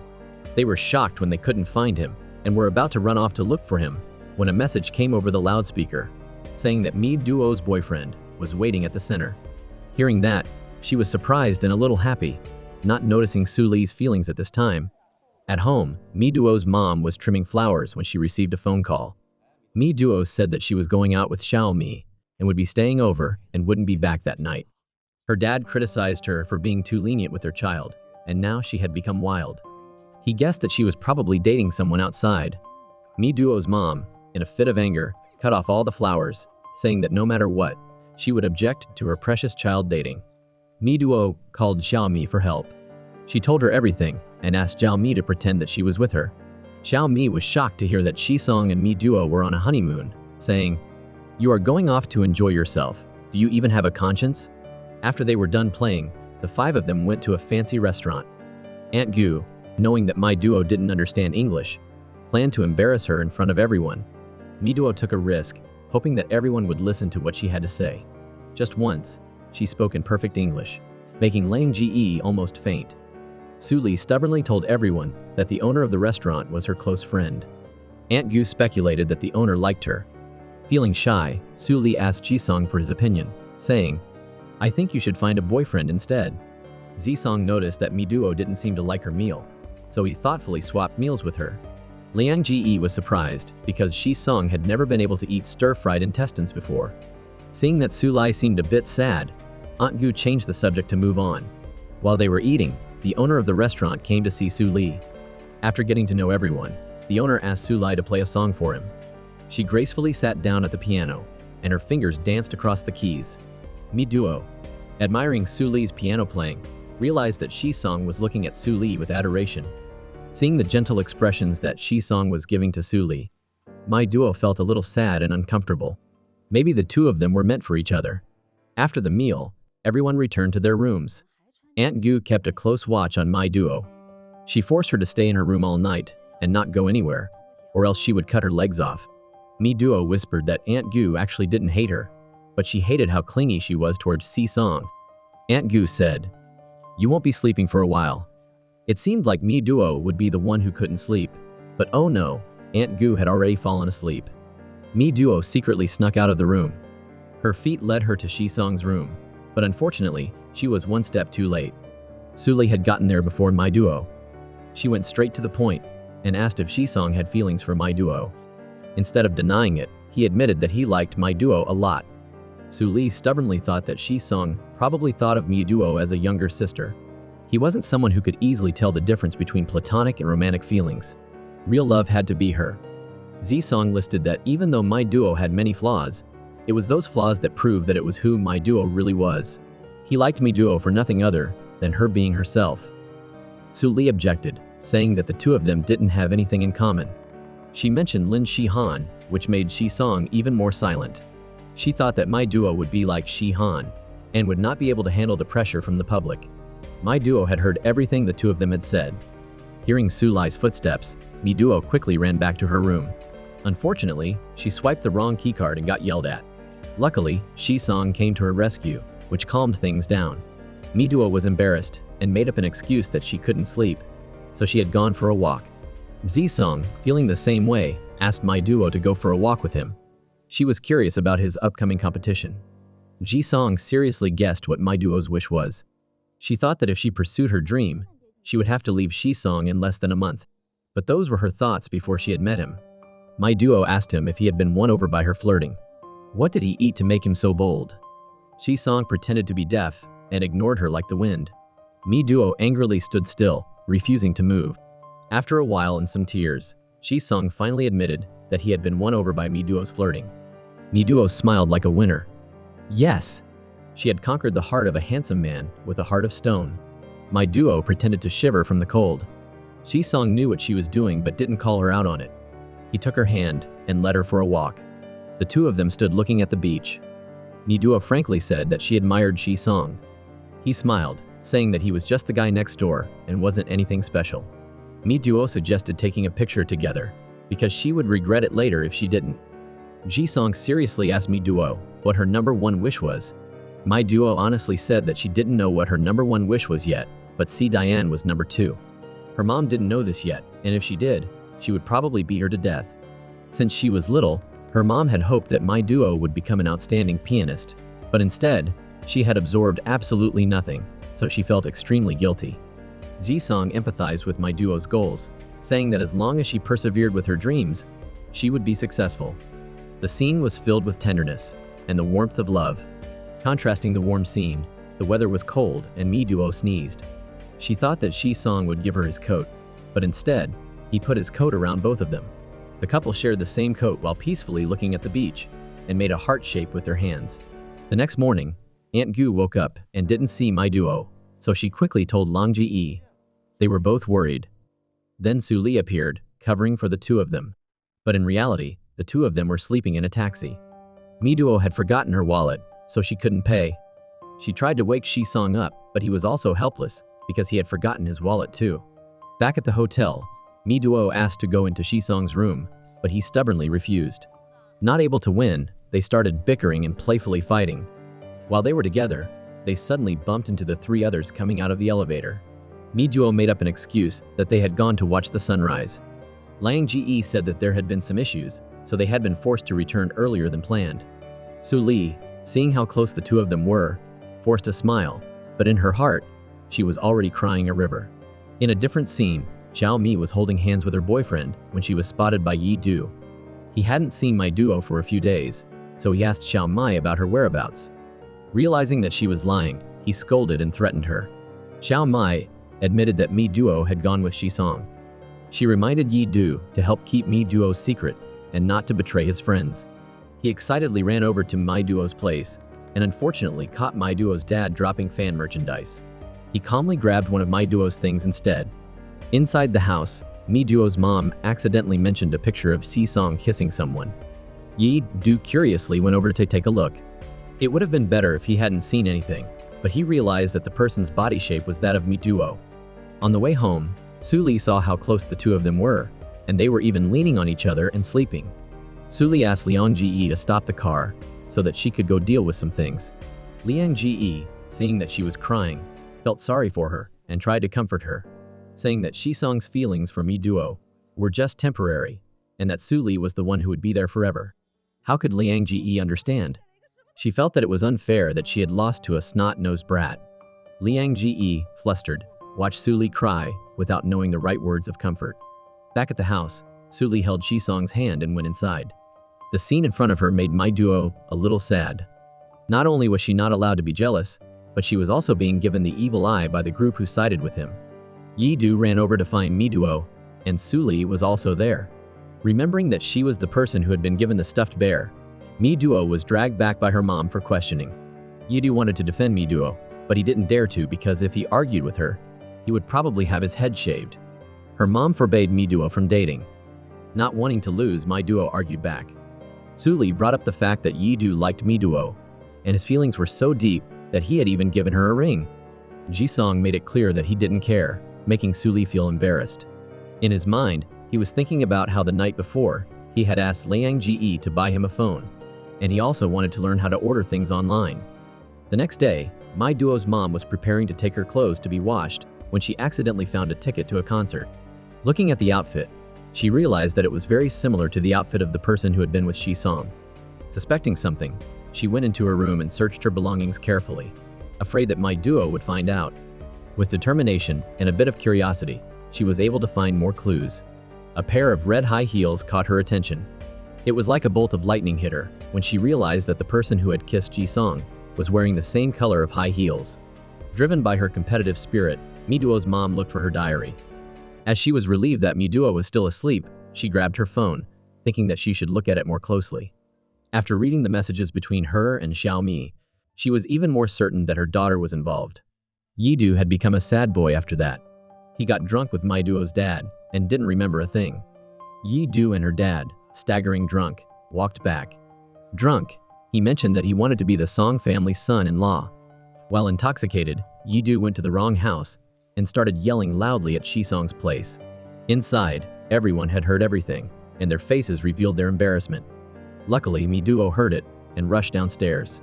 They were shocked when they couldn't find him, and were about to run off to look for him, when a message came over the loudspeaker, saying that Mi Duo's boyfriend was waiting at the center. Hearing that, she was surprised and a little happy, not noticing Su Li's feelings at this time. At home, Mi Duo's mom was trimming flowers when she received a phone call. Mi Duo said that she was going out with Xiaomi, and would be staying over and wouldn't be back that night. Her dad criticized her for being too lenient with her child, and now she had become wild. He guessed that she was probably dating someone outside. Mi Duo's mom, in a fit of anger, cut off all the flowers, saying that no matter what, she would object to her precious child dating. Mi Duo called Xiaomi for help. She told her everything, and asked Xiaomi to pretend that she was with her. Xiaomi was shocked to hear that Shi Song and Mi Duo were on a honeymoon, saying, "You are going off to enjoy yourself. Do you even have a conscience?" After they were done playing, the five of them went to a fancy restaurant. Aunt Gu, knowing that My Duo didn't understand English, planned to embarrass her in front of everyone. Mi Duo took a risk, hoping that everyone would listen to what she had to say. Just once, she spoke in perfect English, making Liang Ji almost faint. Su Li stubbornly told everyone that the owner of the restaurant was her close friend. Aunt Gu speculated that the owner liked her. Feeling shy, Su Li asked Ji Song for his opinion, saying, "I think you should find a boyfriend instead." Zi Song noticed that Mi Duo didn't seem to like her meal, so he thoughtfully swapped meals with her. Liang Ji was surprised because Shi Song had never been able to eat stir-fried intestines before. Seeing that Su Lai seemed a bit sad, Aunt Gu changed the subject to move on. While they were eating, the owner of the restaurant came to see Su Li. After getting to know everyone, the owner asked Su Lai to play a song for him. She gracefully sat down at the piano, and her fingers danced across the keys. Mi Duo, admiring Su Li's piano playing, realized that Shi Song was looking at Su Li with adoration. Seeing the gentle expressions that Shi Song was giving to Su Li, Mi Duo felt a little sad and uncomfortable. Maybe the two of them were meant for each other. After the meal, everyone returned to their rooms. Aunt Gu kept a close watch on Mi Duo. She forced her to stay in her room all night and not go anywhere, or else she would cut her legs off. Mi Duo whispered that Aunt Gu actually didn't hate her, but she hated how clingy she was towards Shi Song. Aunt Gu said, "You won't be sleeping for a while." It seemed like Mi Duo would be the one who couldn't sleep, but oh no, Aunt Gu had already fallen asleep. Mi Duo secretly snuck out of the room. Her feet led her to Shi Song's room, but unfortunately, she was one step too late. Su Li had gotten there before Mi Duo. She went straight to the point and asked if Shi Song had feelings for Mi Duo. Instead of denying it, he admitted that he liked Mi Duo a lot. Su Li stubbornly thought that Shi Song probably thought of Mi Duo as a younger sister. He wasn't someone who could easily tell the difference between platonic and romantic feelings. Real love had to be her. Shi Song listed that even though Mi Duo had many flaws, it was those flaws that proved that it was who Mi Duo really was. He liked Mi Duo for nothing other than her being herself. Su Li objected, saying that the two of them didn't have anything in common. She mentioned Lin Shi Han, which made Shi Song even more silent. She thought that Mi Duo would be like Shi Han, and would not be able to handle the pressure from the public. Mi Duo had heard everything the two of them had said. Hearing Su Lai's footsteps, Mi Duo quickly ran back to her room. Unfortunately, she swiped the wrong keycard and got yelled at. Luckily, Shi Song came to her rescue, which calmed things down. Mi Duo was embarrassed and made up an excuse that she couldn't sleep, so she had gone for a walk. Shi Song, feeling the same way, asked Mi Duo to go for a walk with him. She was curious about his upcoming competition. Shi Song seriously guessed what Mi Duo's wish was. She thought that if she pursued her dream, she would have to leave Shi Song in less than a month. But those were her thoughts before she had met him. Mi Duo asked him if he had been won over by her flirting. What did he eat to make him so bold? Shi Song pretended to be deaf and ignored her like the wind. Mi Duo angrily stood still, refusing to move. After a while and some tears, Shi Song finally admitted that he had been won over by Mi Duo's flirting. Mi Duo smiled like a winner. Yes! She had conquered the heart of a handsome man with a heart of stone. Mi Duo pretended to shiver from the cold. Shi Song knew what she was doing but didn't call her out on it. He took her hand and led her for a walk. The two of them stood looking at the beach. Mi Duo frankly said that she admired Shi Song. He smiled, saying that he was just the guy next door and wasn't anything special. Mi Duo suggested taking a picture together, because she would regret it later if she didn't. Shi Song seriously asked Mi Duo what her number one wish was. Mi Duo honestly said that she didn't know what her number one wish was yet, but Si Diane was number two. Her mom didn't know this yet, and if she did, she would probably beat her to death. Since she was little, her mom had hoped that Mi Duo would become an outstanding pianist, but instead, she had absorbed absolutely nothing, so she felt extremely guilty. Shi Song empathized with Mi Duo's goals, saying that as long as she persevered with her dreams, she would be successful. The scene was filled with tenderness and the warmth of love. Contrasting the warm scene, the weather was cold and Mi Duo sneezed. She thought that Shi Song would give her his coat, but instead, he put his coat around both of them. The couple shared the same coat while peacefully looking at the beach, and made a heart shape with their hands. The next morning, Aunt Gu woke up and didn't see Mi Duo, so she quickly told Long Ji. They were both worried. Then Su Li appeared, covering for the two of them. But in reality, the two of them were sleeping in a taxi. Mi Duo had forgotten her wallet, so she couldn't pay. She tried to wake Shi Song up, but he was also helpless, because he had forgotten his wallet too. Back at the hotel, Mi Duo asked to go into Shi Song's room, but he stubbornly refused. Not able to win, they started bickering and playfully fighting. While they were together, they suddenly bumped into the three others coming out of the elevator. Mi Duo made up an excuse that they had gone to watch the sunrise. Liang Ji said that there had been some issues, so they had been forced to return earlier than planned. Su Li, seeing how close the two of them were, forced a smile, but in her heart, she was already crying a river. In a different scene, Xiao Mi was holding hands with her boyfriend when she was spotted by Yi Du. He hadn't seen Mi Duo for a few days, so he asked Xiao Mai about her whereabouts. Realizing that she was lying, he scolded and threatened her. Xiao Mai admitted that Mi Duo had gone with Shi Song. She reminded Yi Du to help keep Mi Duo's secret and not to betray his friends. He excitedly ran over to Mi Duo's place and unfortunately caught Mi Duo's dad dropping fan merchandise. He calmly grabbed one of Mi Duo's things instead. Inside the house, Mi Duo's mom accidentally mentioned a picture of Si Song kissing someone. Yi Du curiously went over to take a look. It would have been better if he hadn't seen anything, but he realized that the person's body shape was that of Mi Duo. On the way home, Su Li saw how close the two of them were, and they were even leaning on each other and sleeping. Su Li asked Liang Ji to stop the car so that she could go deal with some things. Liang Ji, seeing that she was crying, felt sorry for her and tried to comfort her, saying that Shi Song's feelings for Mi Duo were just temporary and that Su Li was the one who would be there forever. How could Liang Ji understand? She felt that it was unfair that she had lost to a snot-nosed brat. Liang Ji, flustered, watched Su Li cry without knowing the right words of comfort. Back at the house, Su Li held Shi Song's hand and went inside. The scene in front of her made Mi Duo a little sad. Not only was she not allowed to be jealous, but she was also being given the evil eye by the group who sided with him. Yi Du ran over to find Mi Duo, and Su Li was also there. Remembering that she was the person who had been given the stuffed bear, Mi Duo was dragged back by her mom for questioning. Yi Du wanted to defend Mi Duo, but he didn't dare to because if he argued with her, he would probably have his head shaved. Her mom forbade Mi Duo from dating. Not wanting to lose, Mi Duo argued back. Su Li brought up the fact that Yi Du liked Mi Duo, and his feelings were so deep that he had even given her a ring. Ji Song made it clear that he didn't care, making Su Li feel embarrassed. In his mind, he was thinking about how the night before, he had asked Liang Ji to buy him a phone, and he also wanted to learn how to order things online. The next day, Mi Duo's mom was preparing to take her clothes to be washed when she accidentally found a ticket to a concert. Looking at the outfit, she realized that it was very similar to the outfit of the person who had been with Shi Song. Suspecting something, she went into her room and searched her belongings carefully, afraid that Mi Duo would find out. With determination and a bit of curiosity, she was able to find more clues. A pair of red high heels caught her attention. It was like a bolt of lightning hit her when she realized that the person who had kissed Ji Song was wearing the same color of high heels. Driven by her competitive spirit, Mi Duo's mom looked for her diary. As she was relieved that Mi Duo was still asleep, she grabbed her phone, thinking that she should look at it more closely. After reading the messages between her and Xiaomi, she was even more certain that her daughter was involved. Yi Du had become a sad boy after that. He got drunk with Mi Duo's dad and didn't remember a thing. Yi Du and her dad, staggering drunk, walked back. Drunk, he mentioned that he wanted to be the Song family's son-in-law. While intoxicated, Yi Du went to the wrong house and started yelling loudly at Shi Song's place. Inside, everyone had heard everything, and their faces revealed their embarrassment. Luckily, Mi Duo heard it and rushed downstairs.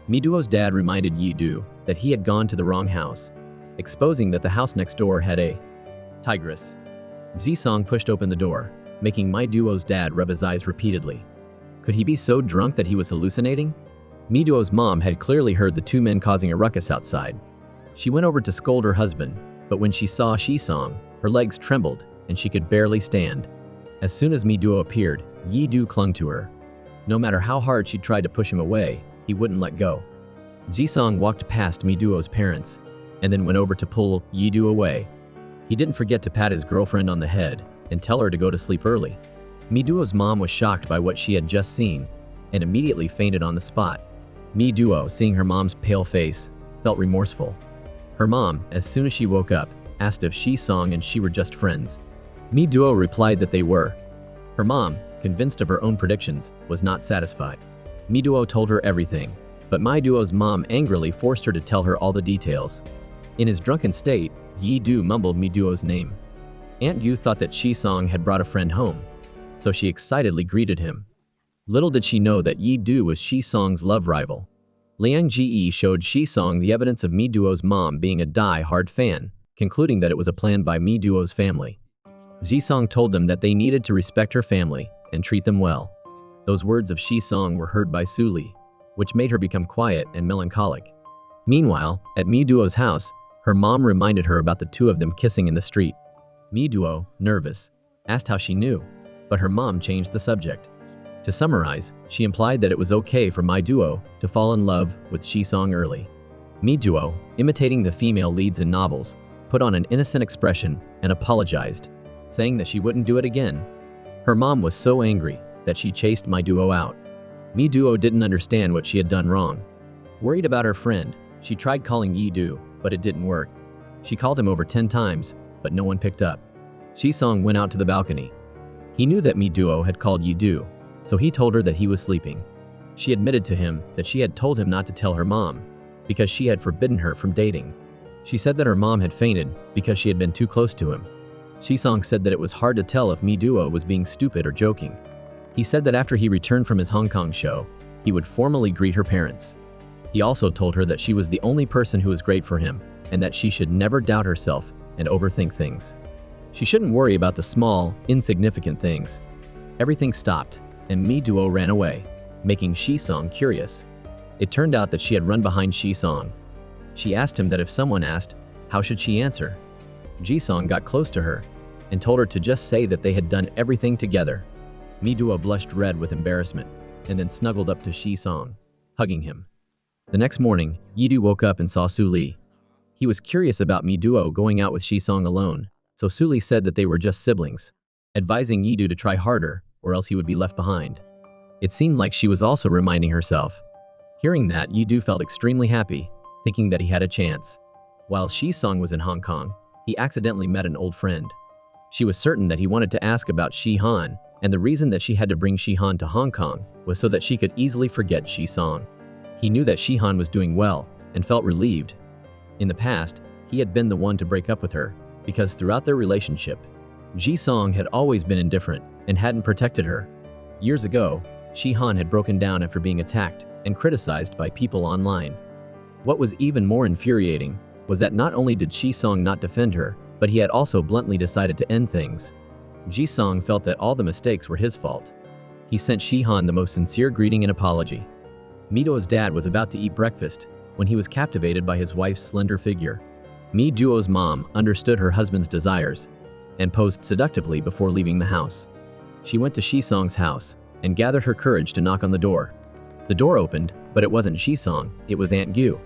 Mi Duo's dad reminded Yi Du that he had gone to the wrong house, exposing that the house next door had a tigress. Ji Song pushed open the door, making Mi Duo's dad rub his eyes repeatedly. Could he be so drunk that he was hallucinating? Mi Duo's mom had clearly heard the two men causing a ruckus outside. She went over to scold her husband, but when she saw Shi Song, her legs trembled and she could barely stand. As soon as Mi Duo appeared, Yi Du clung to her. No matter how hard she tried to push him away, he wouldn't let go. Ji Song walked past Mi Duo's parents, and then went over to pull Yi Du away. He didn't forget to pat his girlfriend on the head and tell her to go to sleep early. Mi Duo's mom was shocked by what she had just seen, and immediately fainted on the spot. Mi Duo, seeing her mom's pale face, felt remorseful. Her mom, as soon as she woke up, asked if Shi Song and she were just friends. Mi Duo replied that they were. Her mom, convinced of her own predictions, was not satisfied. Mi Duo told her everything, but Mi Duo's mom angrily forced her to tell her all the details. In his drunken state, Yi Du mumbled Mi Duo's name. Aunt Yu thought that Shi Song had brought a friend home, so she excitedly greeted him. Little did she know that Yi Du was Shi Song's love rival. Liang Ji showed Shi Song the evidence of Mi Duo's mom being a die-hard fan, concluding that it was a plan by Mi Duo's family. Ji Song told them that they needed to respect her family and treat them well. Those words of Shi Song were heard by Su Li, which made her become quiet and melancholic. Meanwhile, at Mi Duo's house, her mom reminded her about the two of them kissing in the street. Mi Duo, nervous, asked how she knew, but her mom changed the subject. To summarize, she implied that it was okay for my duo to fall in love with Shi-song early. Mi duo, imitating the female leads in novels, put on an innocent expression and apologized, saying that she wouldn't do it again. Her mom was so angry that she chased my duo out. Mi duo didn't understand what she had done wrong. Worried about her friend, she tried calling Yi Du, but it didn't work. She called him over 10 times, but no one picked up. Shi-song went out to the balcony. He knew that Mi duo had called Yi Du, so he told her that he was sleeping. She admitted to him that she had told him not to tell her mom, because she had forbidden her from dating. She said that her mom had fainted because she had been too close to him. Shi-song said that it was hard to tell if Mi duo was being stupid or joking. He said that after he returned from his Hong Kong show, he would formally greet her parents. He also told her that she was the only person who was great for him, and that she should never doubt herself and overthink things. She shouldn't worry about the small, insignificant things. Everything stopped, and Mi duo ran away, making Shi-song curious. It turned out that she had run behind Shi-song. She asked him that if someone asked, how should she answer? Ji-song got close to her and told her to just say that they had done everything together. Mi duo blushed red with embarrassment and then snuggled up to Shi-song, hugging him. The next morning, Yi-du woke up and saw Su-li. He was curious about Mi duo going out with Shi-song alone, so Su-li said that they were just siblings, advising Yi-du to try harder or else he would be left behind. It seemed like she was also reminding herself. Hearing that, Yi-du felt extremely happy, thinking that he had a chance. While Shi-song was in Hong Kong, he accidentally met an old friend. She was certain that he wanted to ask about Shi-han, and the reason that she had to bring Shi-han to Hong Kong was so that she could easily forget Shi-song. He knew that Shi-han was doing well and felt relieved. In the past, he had been the one to break up with her, because throughout their relationship, Ji-song had always been indifferent and hadn't protected her. Years ago, Shi-han had broken down after being attacked and criticized by people online. What was even more infuriating was that not only did Shi-song not defend her, but he had also bluntly decided to end things. Ji-song felt that all the mistakes were his fault. He sent Shi-han the most sincere greeting and apology. Mi duo's dad was about to eat breakfast when he was captivated by his wife's slender figure. Mi duo's mom understood her husband's desires and posed seductively before leaving the house. She went to Shi-song's house and gathered her courage to knock on the door. The door opened, but it wasn't Shi-song, it was Aunt Gu.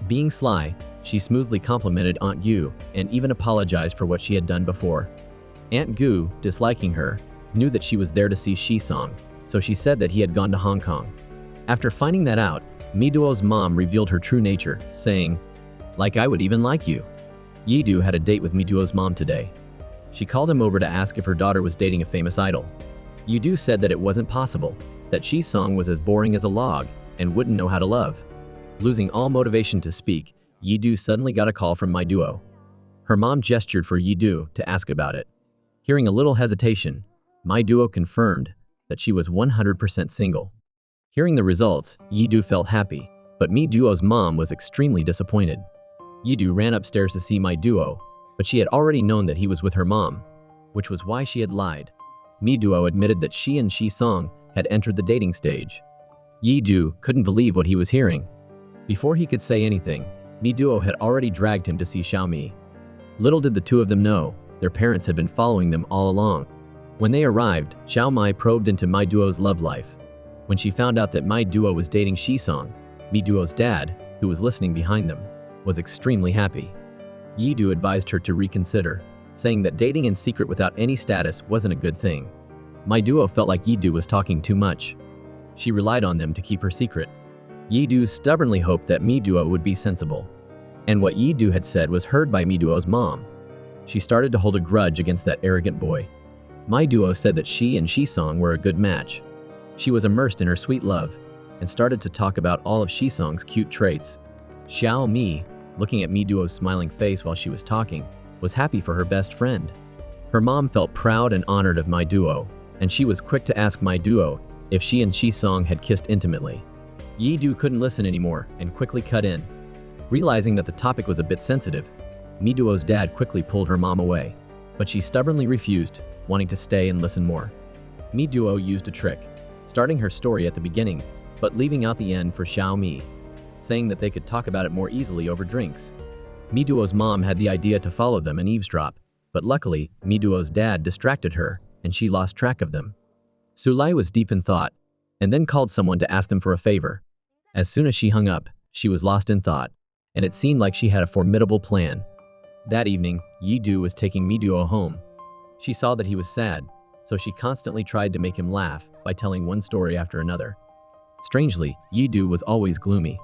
Being sly, she smoothly complimented Aunt Gu and even apologized for what she had done before. Aunt Gu, disliking her, knew that she was there to see Shi-song, so she said that he had gone to Hong Kong. After finding that out, Mi duo's mom revealed her true nature, saying, "Like I would even like you." Yi-du had a date with Mi duo's mom today. She called him over to ask if her daughter was dating a famous idol. Yi-du said that it wasn't possible, that Shi-song was as boring as a log and wouldn't know how to love. Losing all motivation to speak, Yi-du suddenly got a call from Mi duo. Her mom gestured for Yi-du to ask about it. Hearing a little hesitation, Mi duo confirmed that she was 100% single. Hearing the results, Yi-du felt happy, but Mi duo's mom was extremely disappointed. Yi-du ran upstairs to see Mi duo, but she had already known that he was with her mom, which was why she had lied. Mi duo admitted that she and Shi-song had entered the dating stage. Yi-du couldn't believe what he was hearing. Before he could say anything, Mi duo had already dragged him to see Xiaomi. Little did the two of them know, their parents had been following them all along. When they arrived, Xiaomi probed into Mi duo's love life. When she found out that Mi duo was dating Shi-song, Mi duo's dad, who was listening behind them, was extremely happy. Yi-du advised her to reconsider, saying that dating in secret without any status wasn't a good thing. Mi duo felt like Yi-du was talking too much. She relied on them to keep her secret. Yi-du stubbornly hoped that Mi duo would be sensible. And what Yi-du had said was heard by Mi duo's mom. She started to hold a grudge against that arrogant boy. Mi duo said that she and Shi-song were a good match. She was immersed in her sweet love and started to talk about all of Shi-song's cute traits. Xiaomi, looking at Mi duo's smiling face while she was talking, was happy for her best friend. Her mom felt proud and honored of Mi duo, and she was quick to ask Mi duo if she and Shi-song had kissed intimately. Yi-du couldn't listen anymore and quickly cut in. Realizing that the topic was a bit sensitive, Mi duo's dad quickly pulled her mom away, but she stubbornly refused, wanting to stay and listen more. Mi duo used a trick, starting her story at the beginning, but leaving out the end for Xiaomi, saying that they could talk about it more easily over drinks. Mi duo's mom had the idea to follow them and eavesdrop, but luckily, Mi duo's dad distracted her, and she lost track of them. Sulai was deep in thought, and then called someone to ask them for a favor. As soon as she hung up, she was lost in thought, and it seemed like she had a formidable plan. That evening, Yi-do was taking Mi-duo home. She saw that he was sad, so she constantly tried to make him laugh by telling one story after another. Strangely, Yi-do was always gloomy.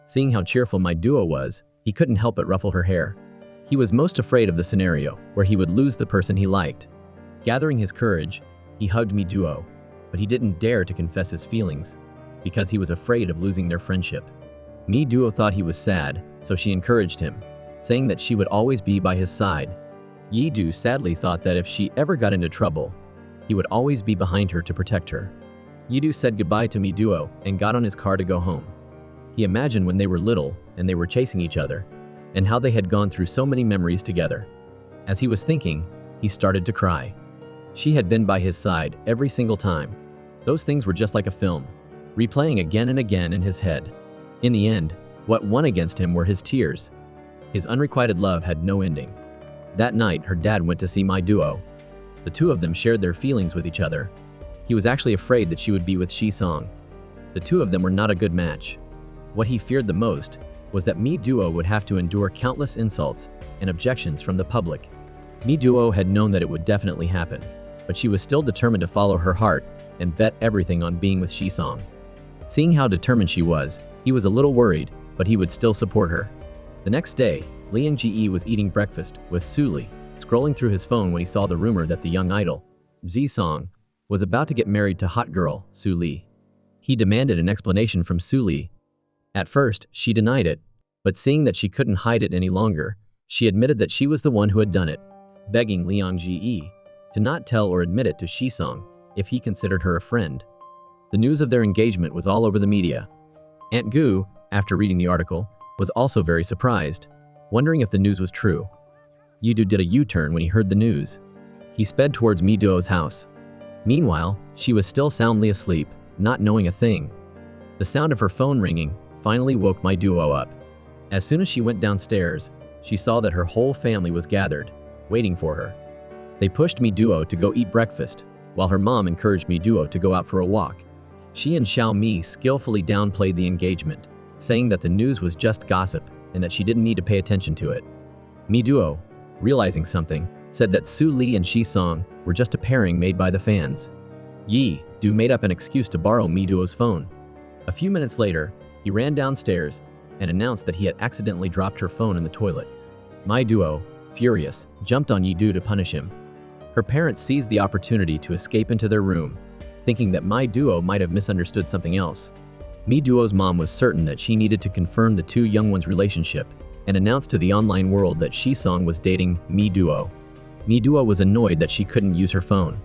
Seeing how cheerful Mi-duo was, he couldn't help but ruffle her hair. He was most afraid of the scenario where he would lose the person he liked. Gathering his courage, he hugged Mi-duo, but he didn't dare to confess his feelings, because he was afraid of losing their friendship. Mi-duo thought he was sad, so she encouraged him, saying that she would always be by his side. Yi-do sadly thought that if she ever got into trouble, he would always be behind her to protect her. Yi-do said goodbye to Mi-duo and got on his car to go home. He imagined when they were little and they were chasing each other, and how they had gone through so many memories together. As he was thinking, he started to cry. She had been by his side every single time. Those things were just like a film, replaying again and again in his head. In the end, what won against him were his tears. His unrequited love had no ending. That night, her dad went to see Mi-duo. The two of them shared their feelings with each other. He was actually afraid that she would be with Shi-song. The two of them were not a good match. What he feared the most was that Mi-duo would have to endure countless insults and objections from the public. Mi-duo had known that it would definitely happen, but she was still determined to follow her heart and bet everything on being with Shi-song. Seeing how determined she was, he was a little worried, but he would still support her. The next day, Liang Ji was eating breakfast with Su-li, scrolling through his phone when he saw the rumor that the young idol, Ji-song, was about to get married to hot girl, Su-li. He demanded an explanation from Su-li. At first, she denied it, but seeing that she couldn't hide it any longer, she admitted that she was the one who had done it, begging Liang Ji to not tell or admit it to Shi-song if he considered her a friend. The news of their engagement was all over the media. Aunt Gu, after reading the article, was also very surprised, wondering if the news was true. Yi-do did a U-turn when he heard the news. He sped towards Mi-duo's house. Meanwhile, she was still soundly asleep, not knowing a thing. The sound of her phone ringing finally woke Mi-duo up. As soon as she went downstairs, she saw that her whole family was gathered, waiting for her. They pushed Mi-duo to go eat breakfast, while her mom encouraged Mi-duo to go out for a walk. She and Xiaomi skillfully downplayed the engagement, saying that the news was just gossip and that she didn't need to pay attention to it. Mi-duo, realizing something, said that Su-li and Shi-song were just a pairing made by the fans. Yi-do made up an excuse to borrow Mi-duo's phone. A few minutes later, he ran downstairs and announced that he had accidentally dropped her phone in the toilet. Mi-duo, furious, jumped on Yi-do to punish him. Her parents seized the opportunity to escape into their room, thinking that Mi-duo might have misunderstood something else. Mi-duo's mom was certain that she needed to confirm the two young ones' relationship and announced to the online world that Shi-song was dating Mi-duo. Mi-duo was annoyed that she couldn't use her phone.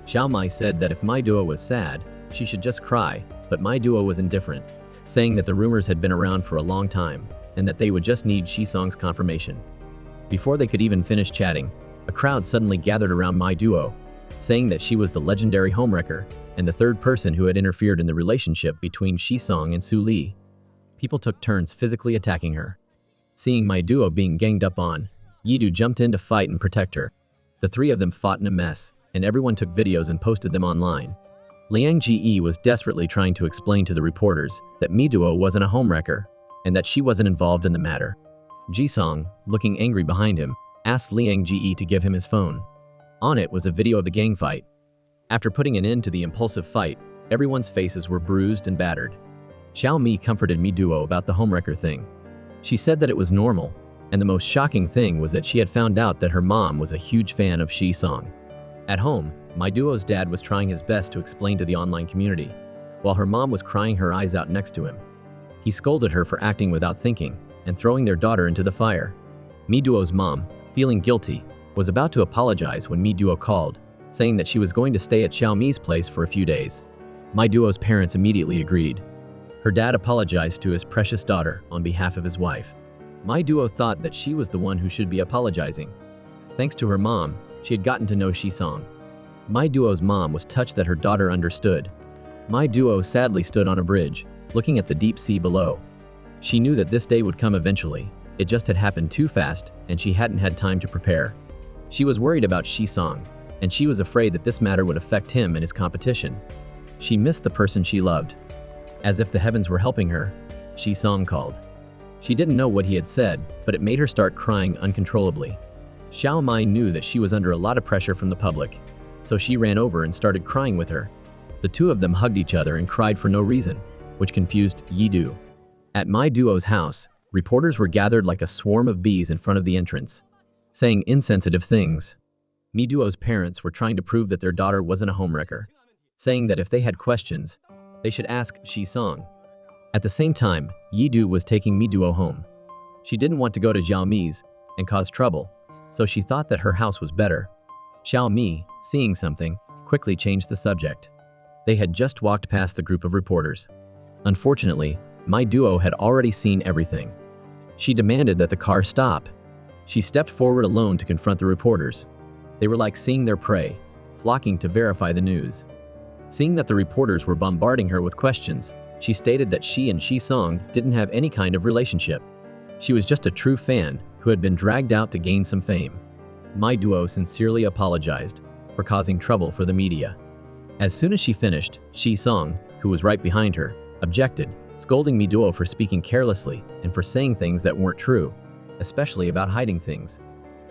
Xiaomai said that if Mi-duo was sad, she should just cry, but Mi-duo was indifferent, saying that the rumors had been around for a long time and that they would just need Shi-song's confirmation. Before they could even finish chatting, a crowd suddenly gathered around Mi-duo, saying that she was the legendary homewrecker and the third person who had interfered in the relationship between Shi-song and Su-li. People took turns physically attacking her. Seeing Mi-duo being ganged up on, Yi-do jumped in to fight and protect her. The three of them fought in a mess, and everyone took videos and posted them online. Liang Ji was desperately trying to explain to the reporters that Mi-duo wasn't a homewrecker, and that she wasn't involved in the matter. Ji-song, looking angry behind him, asked Liang Ji to give him his phone. On it was a video of the gang fight. After putting an end to the impulsive fight, everyone's faces were bruised and battered. Xiaomi comforted Mi-duo about the homewrecker thing. She said that it was normal, and the most shocking thing was that she had found out that her mom was a huge fan of Shi-song. At home, Mi-duo's dad was trying his best to explain to the online community, while her mom was crying her eyes out next to him. He scolded her for acting without thinking and throwing their daughter into the fire. Mi-duo's mom, feeling guilty, was about to apologize when Mi-duo called, saying that she was going to stay at Xiaomi's place for a few days. Mi-duo's parents immediately agreed. Her dad apologized to his precious daughter on behalf of his wife. Mi-duo thought that she was the one who should be apologizing. Thanks to her mom, she had gotten to know Shi-song. Mi-duo's mom was touched that her daughter understood. Mi-duo sadly stood on a bridge, looking at the deep sea below. She knew that this day would come eventually. It just had happened too fast, and she hadn't had time to prepare. She was worried about Shi-song. and she was afraid that this matter would affect him and his competition. She missed the person she loved. As if the heavens were helping her, Shi-song called. She didn't know what he had said, but it made her start crying uncontrollably. Xiao Mai knew that she was under a lot of pressure from the public, so she ran over and started crying with her. The two of them hugged each other and cried for no reason, which confused Yi Du. At My Duo's house, reporters were gathered like a swarm of bees in front of the entrance, saying insensitive things. Mi Duo's parents were trying to prove that their daughter wasn't a homewrecker, saying that if they had questions, they should ask Shi-song. At the same time, Yi Du was taking Mi Duo home. She didn't want to go to Xiao Mi's and cause trouble, so she thought that her house was better. Xiao Mi, seeing something, quickly changed the subject. They had just walked past the group of reporters. Unfortunately, My Duo had already seen everything. She demanded that the car stop. She stepped forward alone to confront the reporters. They were like seeing their prey, flocking to verify the news. Seeing that the reporters were bombarding her with questions, she stated that she and Shi-song didn't have any kind of relationship. She was just a true fan who had been dragged out to gain some fame. My Duo sincerely apologized for causing trouble for the media. As soon as she finished, Shi-song, who was right behind her, objected, scolding Mi Duo for speaking carelessly and for saying things that weren't true, especially about hiding things.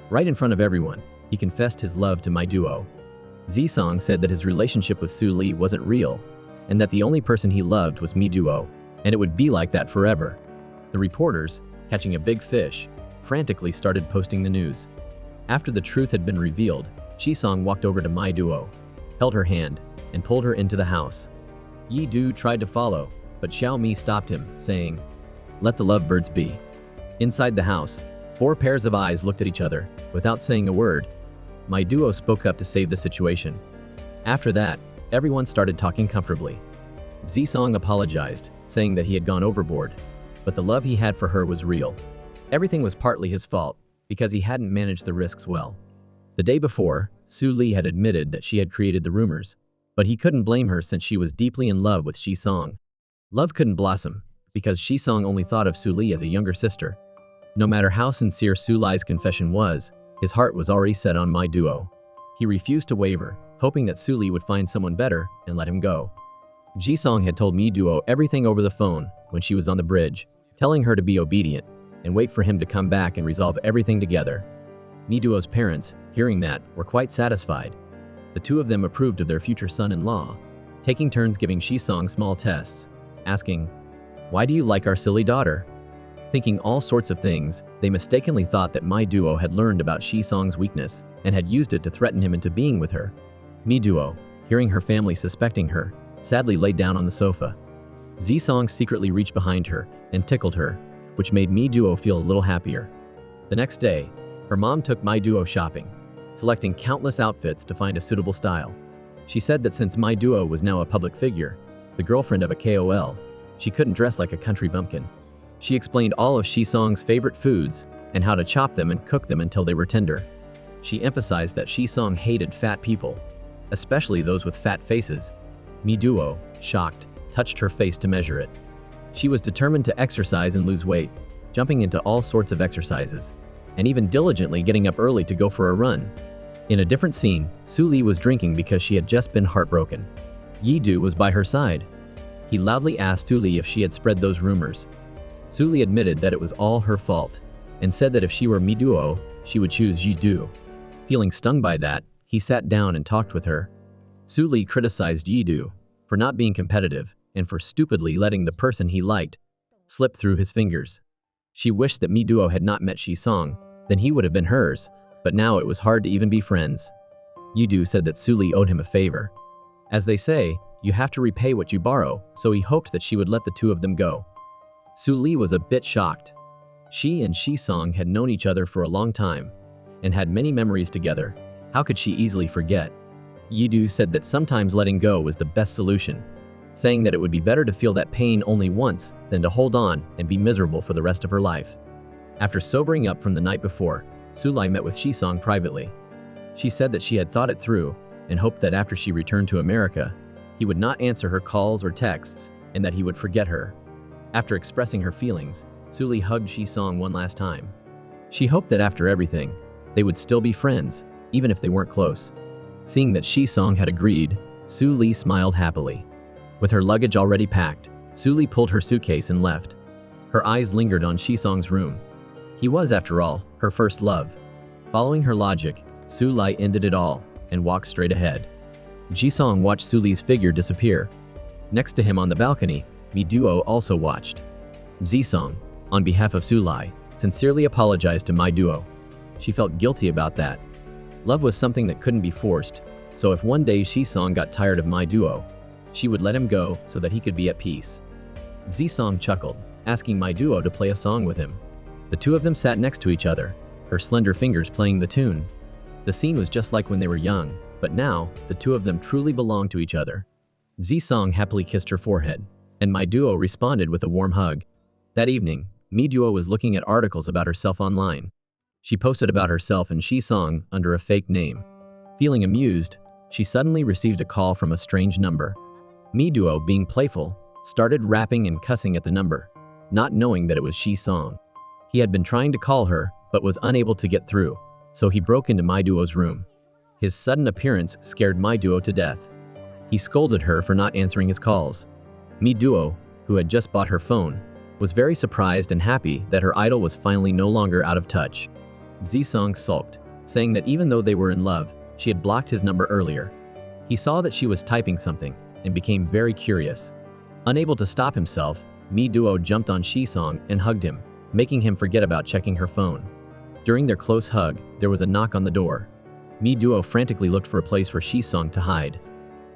Right in front of everyone, he confessed his love to My Duo. Z-song said that his relationship with Su Li wasn't real, and that the only person he loved was Mi Duo, and it would be like that forever. The reporters, catching a big fish, frantically started posting the news. After the truth had been revealed, Shi-song walked over to My Duo, held her hand, and pulled her into the house. Yi Du tried to follow, but Xiao Mi stopped him, saying, "Let the lovebirds be." Inside the house, 4 pairs of eyes looked at each other, without saying a word. My Duo spoke up to save the situation. After that, everyone started talking comfortably. Z-song apologized, saying that he had gone overboard, but the love he had for her was real. Everything was partly his fault, because he hadn't managed the risks well. The day before, Su Li had admitted that she had created the rumors, but he couldn't blame her since she was deeply in love with Shi-song. Love couldn't blossom, because Shi-song only thought of Su Li as a younger sister. No matter how sincere Su Li's confession was, his heart was already set on My Duo. He refused to waver, hoping that Su Li would find someone better and let him go. Ji-song had told Mi Duo everything over the phone when she was on the bridge, telling her to be obedient and wait for him to come back and resolve everything together. Mi Duo's parents, hearing that, were quite satisfied. The two of them approved of their future son-in-law, taking turns giving Shi-song small tests, asking, "Why do you like our silly daughter?" Thinking all sorts of things, they mistakenly thought that My Duo had learned about Shi-song's weakness and had used it to threaten him into being with her. Mi Duo, hearing her family suspecting her, sadly laid down on the sofa. Z-song secretly reached behind her and tickled her, which made Mi Duo feel a little happier. The next day, her mom took My Duo shopping, selecting countless outfits to find a suitable style. She said that since My Duo was now a public figure, the girlfriend of a KOL, she couldn't dress like a country bumpkin. She explained all of Shi-song's favorite foods and how to chop them and cook them until they were tender. She emphasized that Shi-song hated fat people, especially those with fat faces. Mi Duo, shocked, touched her face to measure it. She was determined to exercise and lose weight, jumping into all sorts of exercises, and even diligently getting up early to go for a run. In a different scene, Su Li was drinking because she had just been heartbroken. Yi Du was by her side. He loudly asked Su Li if she had spread those rumors. Su Li admitted that it was all her fault, and said that if she were Mi Duo, she would choose Yi Du. Feeling stung by that, he sat down and talked with her. Su Li criticized Yi Du for not being competitive and for stupidly letting the person he liked slip through his fingers. She wished that Mi Duo had not met Shi-song, then he would have been hers, but now it was hard to even be friends. Yi Du said that Su Li owed him a favor. As they say, you have to repay what you borrow, so he hoped that she would let the two of them go. Su Li was a bit shocked. She and Shi-song had known each other for a long time, and had many memories together. How could she easily forget? Yi Du said that sometimes letting go was the best solution, saying that it would be better to feel that pain only once than to hold on and be miserable for the rest of her life. After sobering up from the night before, Su Li met with Shi-song privately. She said that she had thought it through and hoped that after she returned to America, he would not answer her calls or texts, and that he would forget her. After expressing her feelings, Su Li hugged Shi-song one last time. She hoped that after everything, they would still be friends, even if they weren't close. Seeing that Shi-song had agreed, Su Li smiled happily. With her luggage already packed, Su Li pulled her suitcase and left. Her eyes lingered on Shi-song's room. He was, after all, her first love. Following her logic, Su Li ended it all and walked straight ahead. Ji-song watched Su Li's figure disappear. Next to him on the balcony, Mi-duo also watched. Ji-song, on behalf of Su Li, sincerely apologized to Mi-duo. She felt guilty about that. Love was something that couldn't be forced, so if one day Ji-song got tired of Mi-duo, she would let him go so that he could be at peace. Ji-song chuckled, asking Mi-duo to play a song with him. The two of them sat next to each other, her slender fingers playing the tune. The scene was just like when they were young, but now, the two of them truly belonged to each other. Ji-song happily kissed her forehead, and Mi-duo responded with a warm hug. That evening, Mi-duo was looking at articles about herself online. She posted about herself and Shi-song under a fake name. Feeling amused, she suddenly received a call from a strange number. Mi-duo, being playful, started rapping and cussing at the number, not knowing that it was Shi-song. He had been trying to call her, but was unable to get through, so he broke into Mi-duo's room. His sudden appearance scared Mi-duo to death. He scolded her for not answering his calls. Mi-duo, who had just bought her phone, was very surprised and happy that her idol was finally no longer out of touch. Ji-song sulked, saying that even though they were in love, she had blocked his number earlier. He saw that she was typing something and became very curious. Unable to stop himself, Mi-duo jumped on Shi-song and hugged him, making him forget about checking her phone. During their close hug, there was a knock on the door. Mi-duo frantically looked for a place for Shi-song to hide.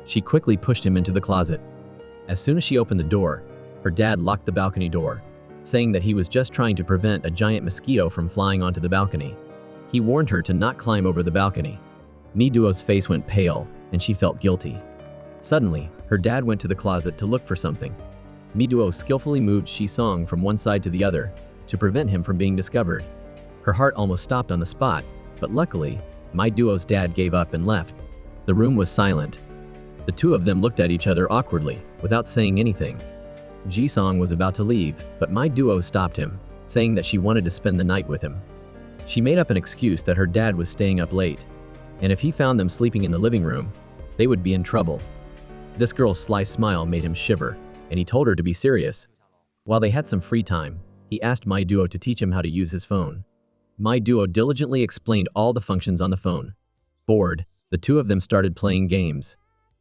She quickly pushed him into the closet. As soon as she opened the door, her dad locked the balcony door, saying that he was just trying to prevent a giant mosquito from flying onto the balcony. He warned her to not climb over the balcony. Mi-duo's face went pale, and she felt guilty. Suddenly, her dad went to the closet to look for something. Mi-duo skillfully moved Shi-song from one side to the other to prevent him from being discovered. Her heart almost stopped on the spot, but luckily, Mi-duo's dad gave up and left. The room was silent. The two of them looked at each other awkwardly, without saying anything. Ji-song was about to leave, but Mi-duo stopped him, saying that she wanted to spend the night with him. She made up an excuse that her dad was staying up late, and if he found them sleeping in the living room, they would be in trouble. This girl's sly smile made him shiver, and he told her to be serious. While they had some free time, he asked Mi-duo to teach him how to use his phone. Mi-duo diligently explained all the functions on the phone. Bored, the two of them started playing games.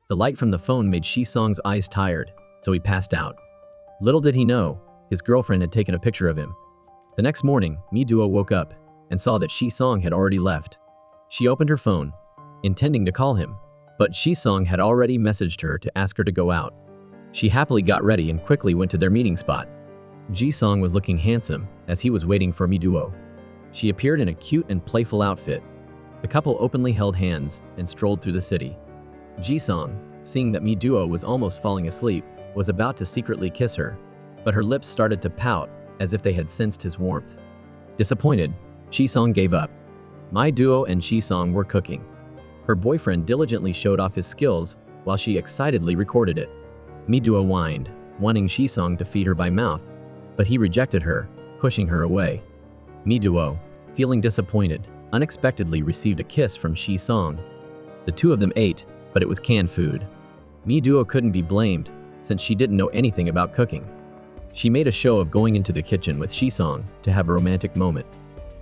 The light from the phone made Shi-song's eyes tired, so he passed out. Little did he know, his girlfriend had taken a picture of him. The next morning, Mi-duo woke up and saw that Shi-song had already left. She opened her phone, intending to call him, but Shi-song had already messaged her to ask her to go out. She happily got ready and quickly went to their meeting spot. Ji-song was looking handsome as he was waiting for Mi-duo. She appeared in a cute and playful outfit. The couple openly held hands and strolled through the city. Ji-song, seeing that Mi-duo was almost falling asleep, was about to secretly kiss her, but her lips started to pout as if they had sensed his warmth. Disappointed, Shi-song gave up. Mi-duo and Shi-song were cooking. Her boyfriend diligently showed off his skills while she excitedly recorded it. Mi-duo whined, wanting Shi-song to feed her by mouth, but he rejected her, pushing her away. Mi-duo, feeling disappointed, unexpectedly received a kiss from Shi-song. The two of them ate, but it was canned food. Mi-duo couldn't be blamed, since she didn't know anything about cooking. She made a show of going into the kitchen with Shi-song to have a romantic moment.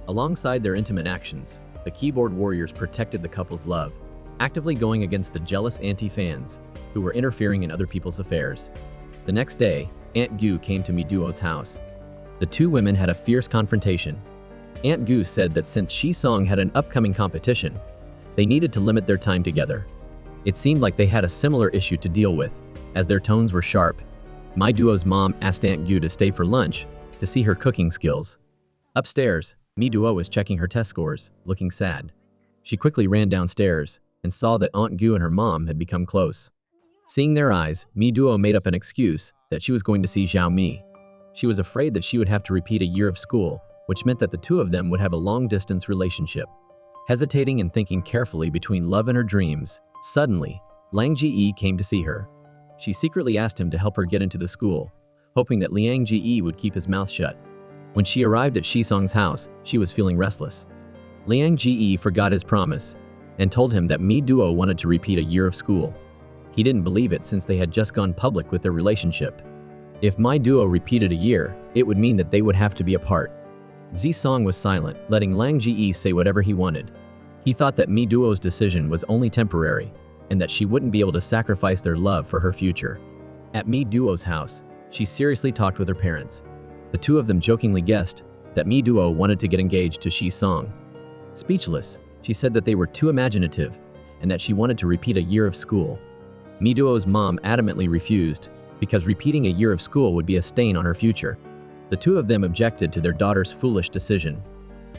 Alongside their intimate actions, the keyboard warriors protected the couple's love, actively going against the jealous anti-fans who were interfering in other people's affairs. The next day, Aunt Gu came to Mi-duo's house. The two women had a fierce confrontation. Aunt Gu said that since Shi-song had an upcoming competition, they needed to limit their time together. It seemed like they had a similar issue to deal with, as their tones were sharp. Mi-duo's mom asked Aunt Gu to stay for lunch to see her cooking skills. Upstairs, Mi-duo was checking her test scores, looking sad. She quickly ran downstairs and saw that Aunt Gu and her mom had become close. Seeing their eyes, Mi-duo made up an excuse that she was going to see Xiao Mi. She was afraid that she would have to repeat a year of school, which meant that the two of them would have a long-distance relationship. Hesitating and thinking carefully between love and her dreams, suddenly, Liang Ji came to see her. She secretly asked him to help her get into the school, hoping that Liang Ji would keep his mouth shut. When she arrived at Shi-song's house, she was feeling restless. Liang Ji forgot his promise, and told him that Mi Duo wanted to repeat a year of school. He didn't believe it since they had just gone public with their relationship. If Mi Duo repeated a year, it would mean that they would have to be apart. Ji-sung was silent, letting Lang Ji-e say whatever he wanted. He thought that Mi Duo's decision was only temporary, and that she wouldn't be able to sacrifice their love for her future. At Mi Duo's house, she seriously talked with her parents. The two of them jokingly guessed that Mi Duo wanted to get engaged to Ji-sung. Speechless, she said that they were too imaginative and that she wanted to repeat a year of school. Mi Duo's mom adamantly refused because repeating a year of school would be a stain on her future. The two of them objected to their daughter's foolish decision.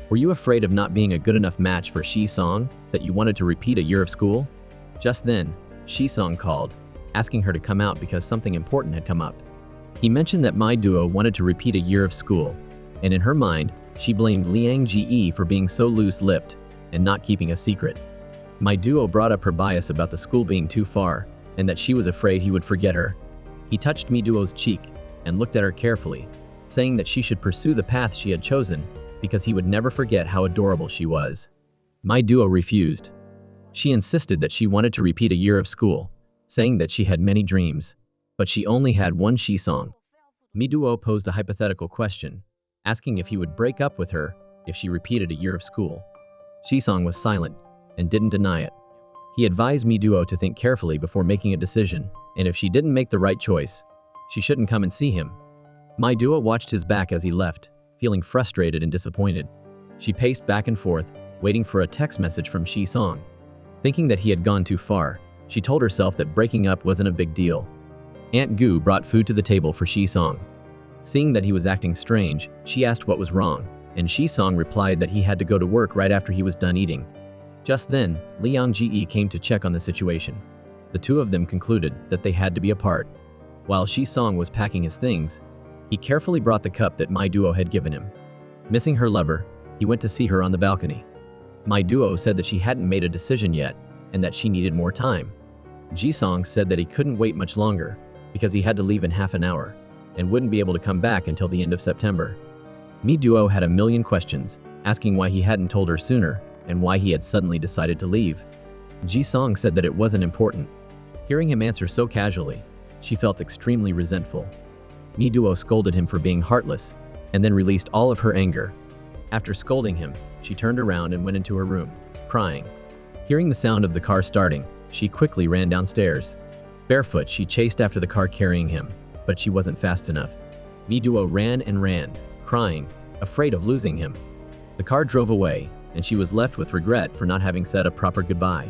Were you afraid of not being a good enough match for Ji-sung that you wanted to repeat a year of school? Just then, Ji-sung called, asking her to come out because something important had come up. He mentioned that Mi Duo wanted to repeat a year of school, and in her mind, she blamed Liang Ji for being so loose-lipped and not keeping a secret. Mi Duo brought up her bias about the school being too far, and that she was afraid he would forget her. He touched Mi Duo's cheek and looked at her carefully, saying that she should pursue the path she had chosen because he would never forget how adorable she was. Mi Duo refused. She insisted that she wanted to repeat a year of school, saying that she had many dreams, but she only had one Ji-sung. Mi Duo posed a hypothetical question, asking if he would break up with her if she repeated a year of school. Ji-sung was silent and didn't deny it. He advised Mi Duo to think carefully before making a decision, and if she didn't make the right choice, she shouldn't come and see him. Mi Duo watched his back as he left, feeling frustrated and disappointed. She paced back and forth, waiting for a text message from Ji-sung. Thinking that he had gone too far, she told herself that breaking up wasn't a big deal. Aunt Gu brought food to the table for Ji-sung. Seeing that he was acting strange, she asked what was wrong, and Ji-sung replied that he had to go to work right after he was done eating. Just then, Liang Ji came to check on the situation. The two of them concluded that they had to be apart. While Ji-sung was packing his things, he carefully brought the cup that Mi Duo had given him. Missing her lover, he went to see her on the balcony. Mi Duo said that she hadn't made a decision yet, and that she needed more time. Ji-sung said that he couldn't wait much longer, because he had to leave in half an hour, and wouldn't be able to come back until the end of September. Mi Duo had a million questions, asking why he hadn't told her sooner, and why he had suddenly decided to leave. Ji-sung said that it wasn't important. Hearing him answer so casually, she felt extremely resentful. Mi Duo scolded him for being heartless, and then released all of her anger. After scolding him, she turned around and went into her room, crying. Hearing the sound of the car starting, she quickly ran downstairs. Barefoot, she chased after the car carrying him, but she wasn't fast enough. Mi Duo ran and ran, crying, afraid of losing him. The car drove away, and she was left with regret for not having said a proper goodbye.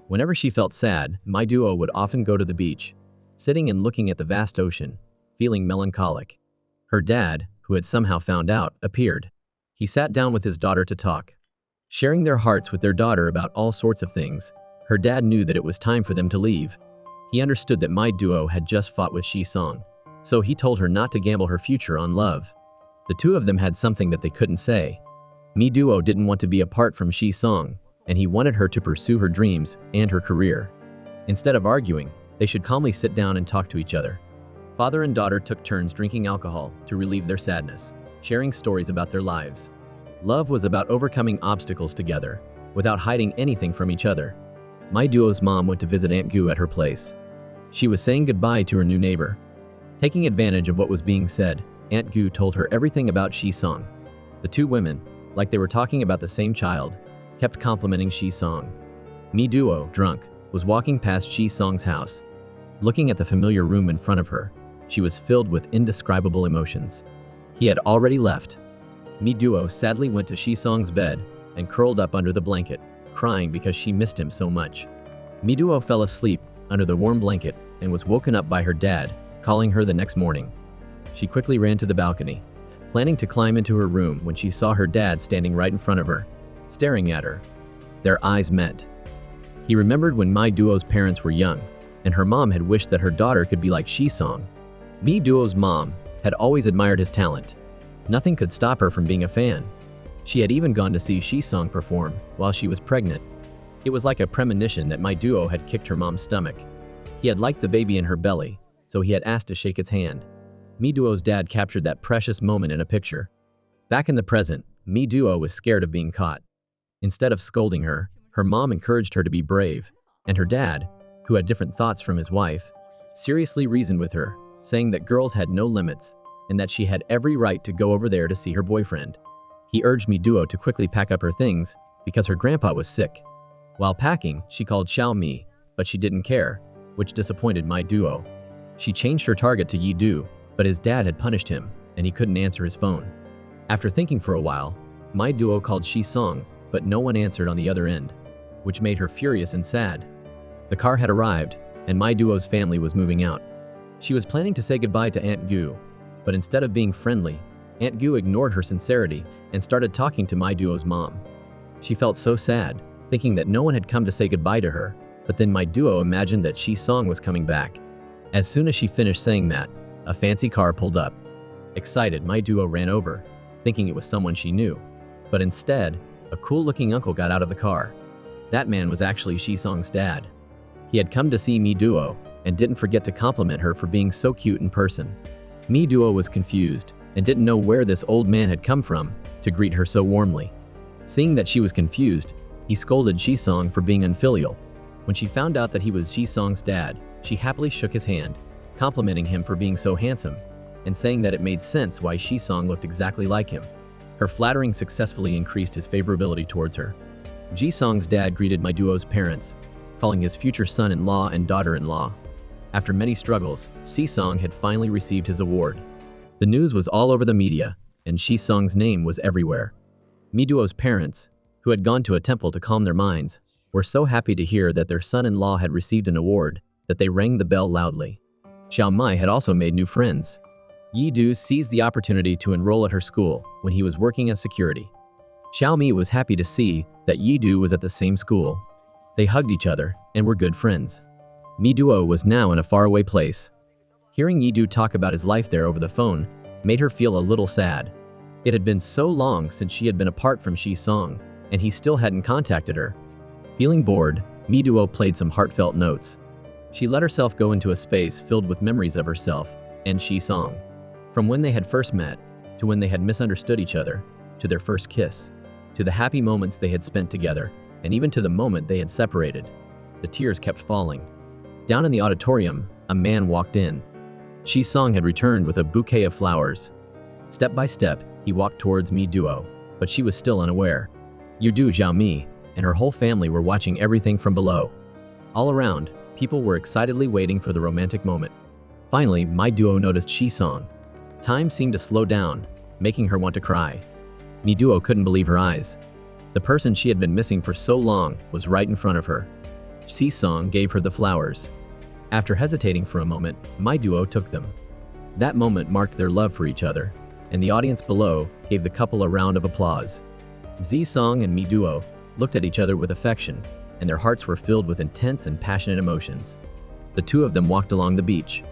Whenever she felt sad, Mi Duo would often go to the beach, sitting and looking at the vast ocean, feeling melancholic. Her dad, who had somehow found out, appeared. He sat down with his daughter to talk. Sharing their hearts with their daughter about all sorts of things, her dad knew that it was time for them to leave. He understood that Mi Duo had just fought with Ji-sung, so he told her not to gamble her future on love. The two of them had something that they couldn't say. Mi Duo didn't want to be apart from Ji-sung, and he wanted her to pursue her dreams and her career. Instead of arguing, they should calmly sit down and talk to each other. Father and daughter took turns drinking alcohol to relieve their sadness, sharing stories about their lives. Love was about overcoming obstacles together, without hiding anything from each other. Mi Duo's mom went to visit Aunt Gu at her place. She was saying goodbye to her new neighbor. Taking advantage of what was being said, Aunt Gu told her everything about Ji-sung. The two women, like they were talking about the same child, kept complimenting Ji-sung. Mi Duo, drunk, was walking past Ji-sung's house. Looking at the familiar room in front of her, she was filled with indescribable emotions. He had already left. Mi Duo sadly went to Ji-sung's bed and curled up under the blanket, crying because she missed him so much. Mi Duo fell asleep under the warm blanket and was woken up by her dad, calling her the next morning. She quickly ran to the balcony, planning to climb into her room when she saw her dad standing right in front of her, staring at her. Their eyes met. He remembered when Mi Duo's parents were young, and her mom had wished that her daughter could be like Ji-sung. Mi Duo's mom had always admired his talent. Nothing could stop her from being a fan. She had even gone to see Ji-sung perform while she was pregnant. It was like a premonition that Mi Duo had kicked her mom's stomach. He had liked the baby in her belly, so he had asked to shake its hand. Mi Duo's dad captured that precious moment in a picture. Back in the present, Mi Duo was scared of being caught. Instead of scolding her, Her mom encouraged her to be brave, and her dad, who had different thoughts from his wife, seriously reasoned with her, saying that girls had no limits and that she had every right to go over there to see her boyfriend. He urged Mi Duo to quickly pack up her things because her grandpa was sick. While packing, she called Xiao Mi, but she didn't care, which disappointed Mi Duo. She changed her target to Yi Du, but his dad had punished him, and he couldn't answer his phone. After thinking for a while, Mi Duo called Shi Song, but no one answered on the other end, which made her furious and sad. The car had arrived, and Mi Duo's family was moving out. She was planning to say goodbye to Aunt Gu, but instead of being friendly, Aunt Gu ignored her sincerity and started talking to Mi Duo's mom. She felt so sad, thinking that no one had come to say goodbye to her, but then Mi Duo imagined that Shi Song was coming back. As soon as she finished saying that, a fancy car pulled up. Excited, Mi Duo ran over, thinking it was someone she knew, but instead, a cool-looking uncle got out of the car. That man was actually Shi Song's dad. He had come to see Mi Duo and didn't forget to compliment her for being so cute in person. Mi Duo was confused and didn't know where this old man had come from to greet her so warmly. Seeing that she was confused, he scolded Shi Song for being unfilial. When she found out that he was Shi Song's dad, she happily shook his hand, complimenting him for being so handsome, and saying that it made sense why Shi Song looked exactly like him. Her flattering successfully increased his favorability towards her. Ji Song's dad greeted Mi Duo's parents, calling his future son-in-law and daughter-in-law. After many struggles, Shi Song had finally received his award. The news was all over the media, and Shi Song's name was everywhere. Mi Duo's parents, who had gone to a temple to calm their minds, were so happy to hear that their son-in-law had received an award that they rang the bell loudly. Xiao Mai had also made new friends. Yi Du seized the opportunity to enroll at her school when he was working as security. Xiao Mi was happy to see that Yi Du was at the same school. They hugged each other and were good friends. Mi Duo was now in a faraway place. Hearing Yi Du talk about his life there over the phone made her feel a little sad. It had been so long since she had been apart from Shi Song, and he still hadn't contacted her. Feeling bored, Mi Duo played some heartfelt notes. She let herself go into a space filled with memories of herself and Shi Song. From when they had first met, to when they had misunderstood each other, to their first kiss, to the happy moments they had spent together, and even to the moment they had separated. The tears kept falling. Down in the auditorium, a man walked in. Shi Song had returned with a bouquet of flowers. Step by step, he walked towards Mi Duo, but she was still unaware. Yi Du, Xiao Mi, and her whole family were watching everything from below. All around, people were excitedly waiting for the romantic moment. Finally, Mi Duo noticed Shi Song. Time seemed to slow down, making her want to cry. Mi Duo couldn't believe her eyes. The person she had been missing for so long was right in front of her. Shi Song gave her the flowers. After hesitating for a moment, Mi Duo took them. That moment marked their love for each other, and the audience below gave the couple a round of applause. Ji Song and Mi Duo looked at each other with affection, and their hearts were filled with intense and passionate emotions. The two of them walked along the beach.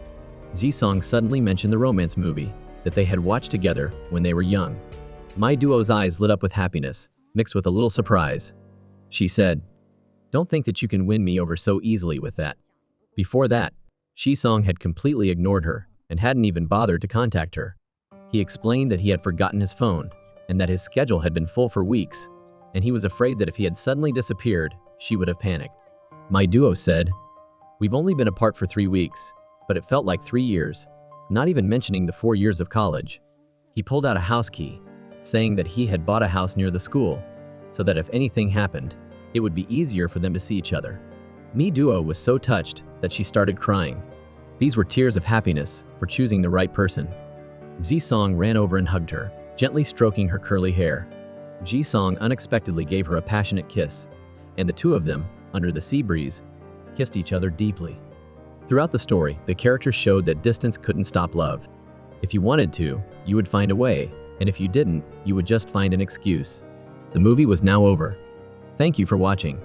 Ji Song suddenly mentioned the romance movie that they had watched together when they were young. Mi Duo's eyes lit up with happiness, mixed with a little surprise. She said, "Don't think that you can win me over so easily with that." Before that, Shi Song had completely ignored her and hadn't even bothered to contact her. He explained that he had forgotten his phone and that his schedule had been full for weeks, and he was afraid that if he had suddenly disappeared, she would have panicked. Mi Duo said, "We've only been apart for 3 weeks, but it felt like 3 years, not even mentioning the 4 years of college." He pulled out a house key, saying that he had bought a house near the school, so that if anything happened, it would be easier for them to see each other. Mi Duo was so touched that she started crying. These were tears of happiness for choosing the right person. Ji Song ran over and hugged her, gently stroking her curly hair. Ji Song unexpectedly gave her a passionate kiss, and the two of them, under the sea breeze, kissed each other deeply. Throughout the story, the characters showed that distance couldn't stop love. If you wanted to, you would find a way, and if you didn't, you would just find an excuse. The movie was now over. Thank you for watching.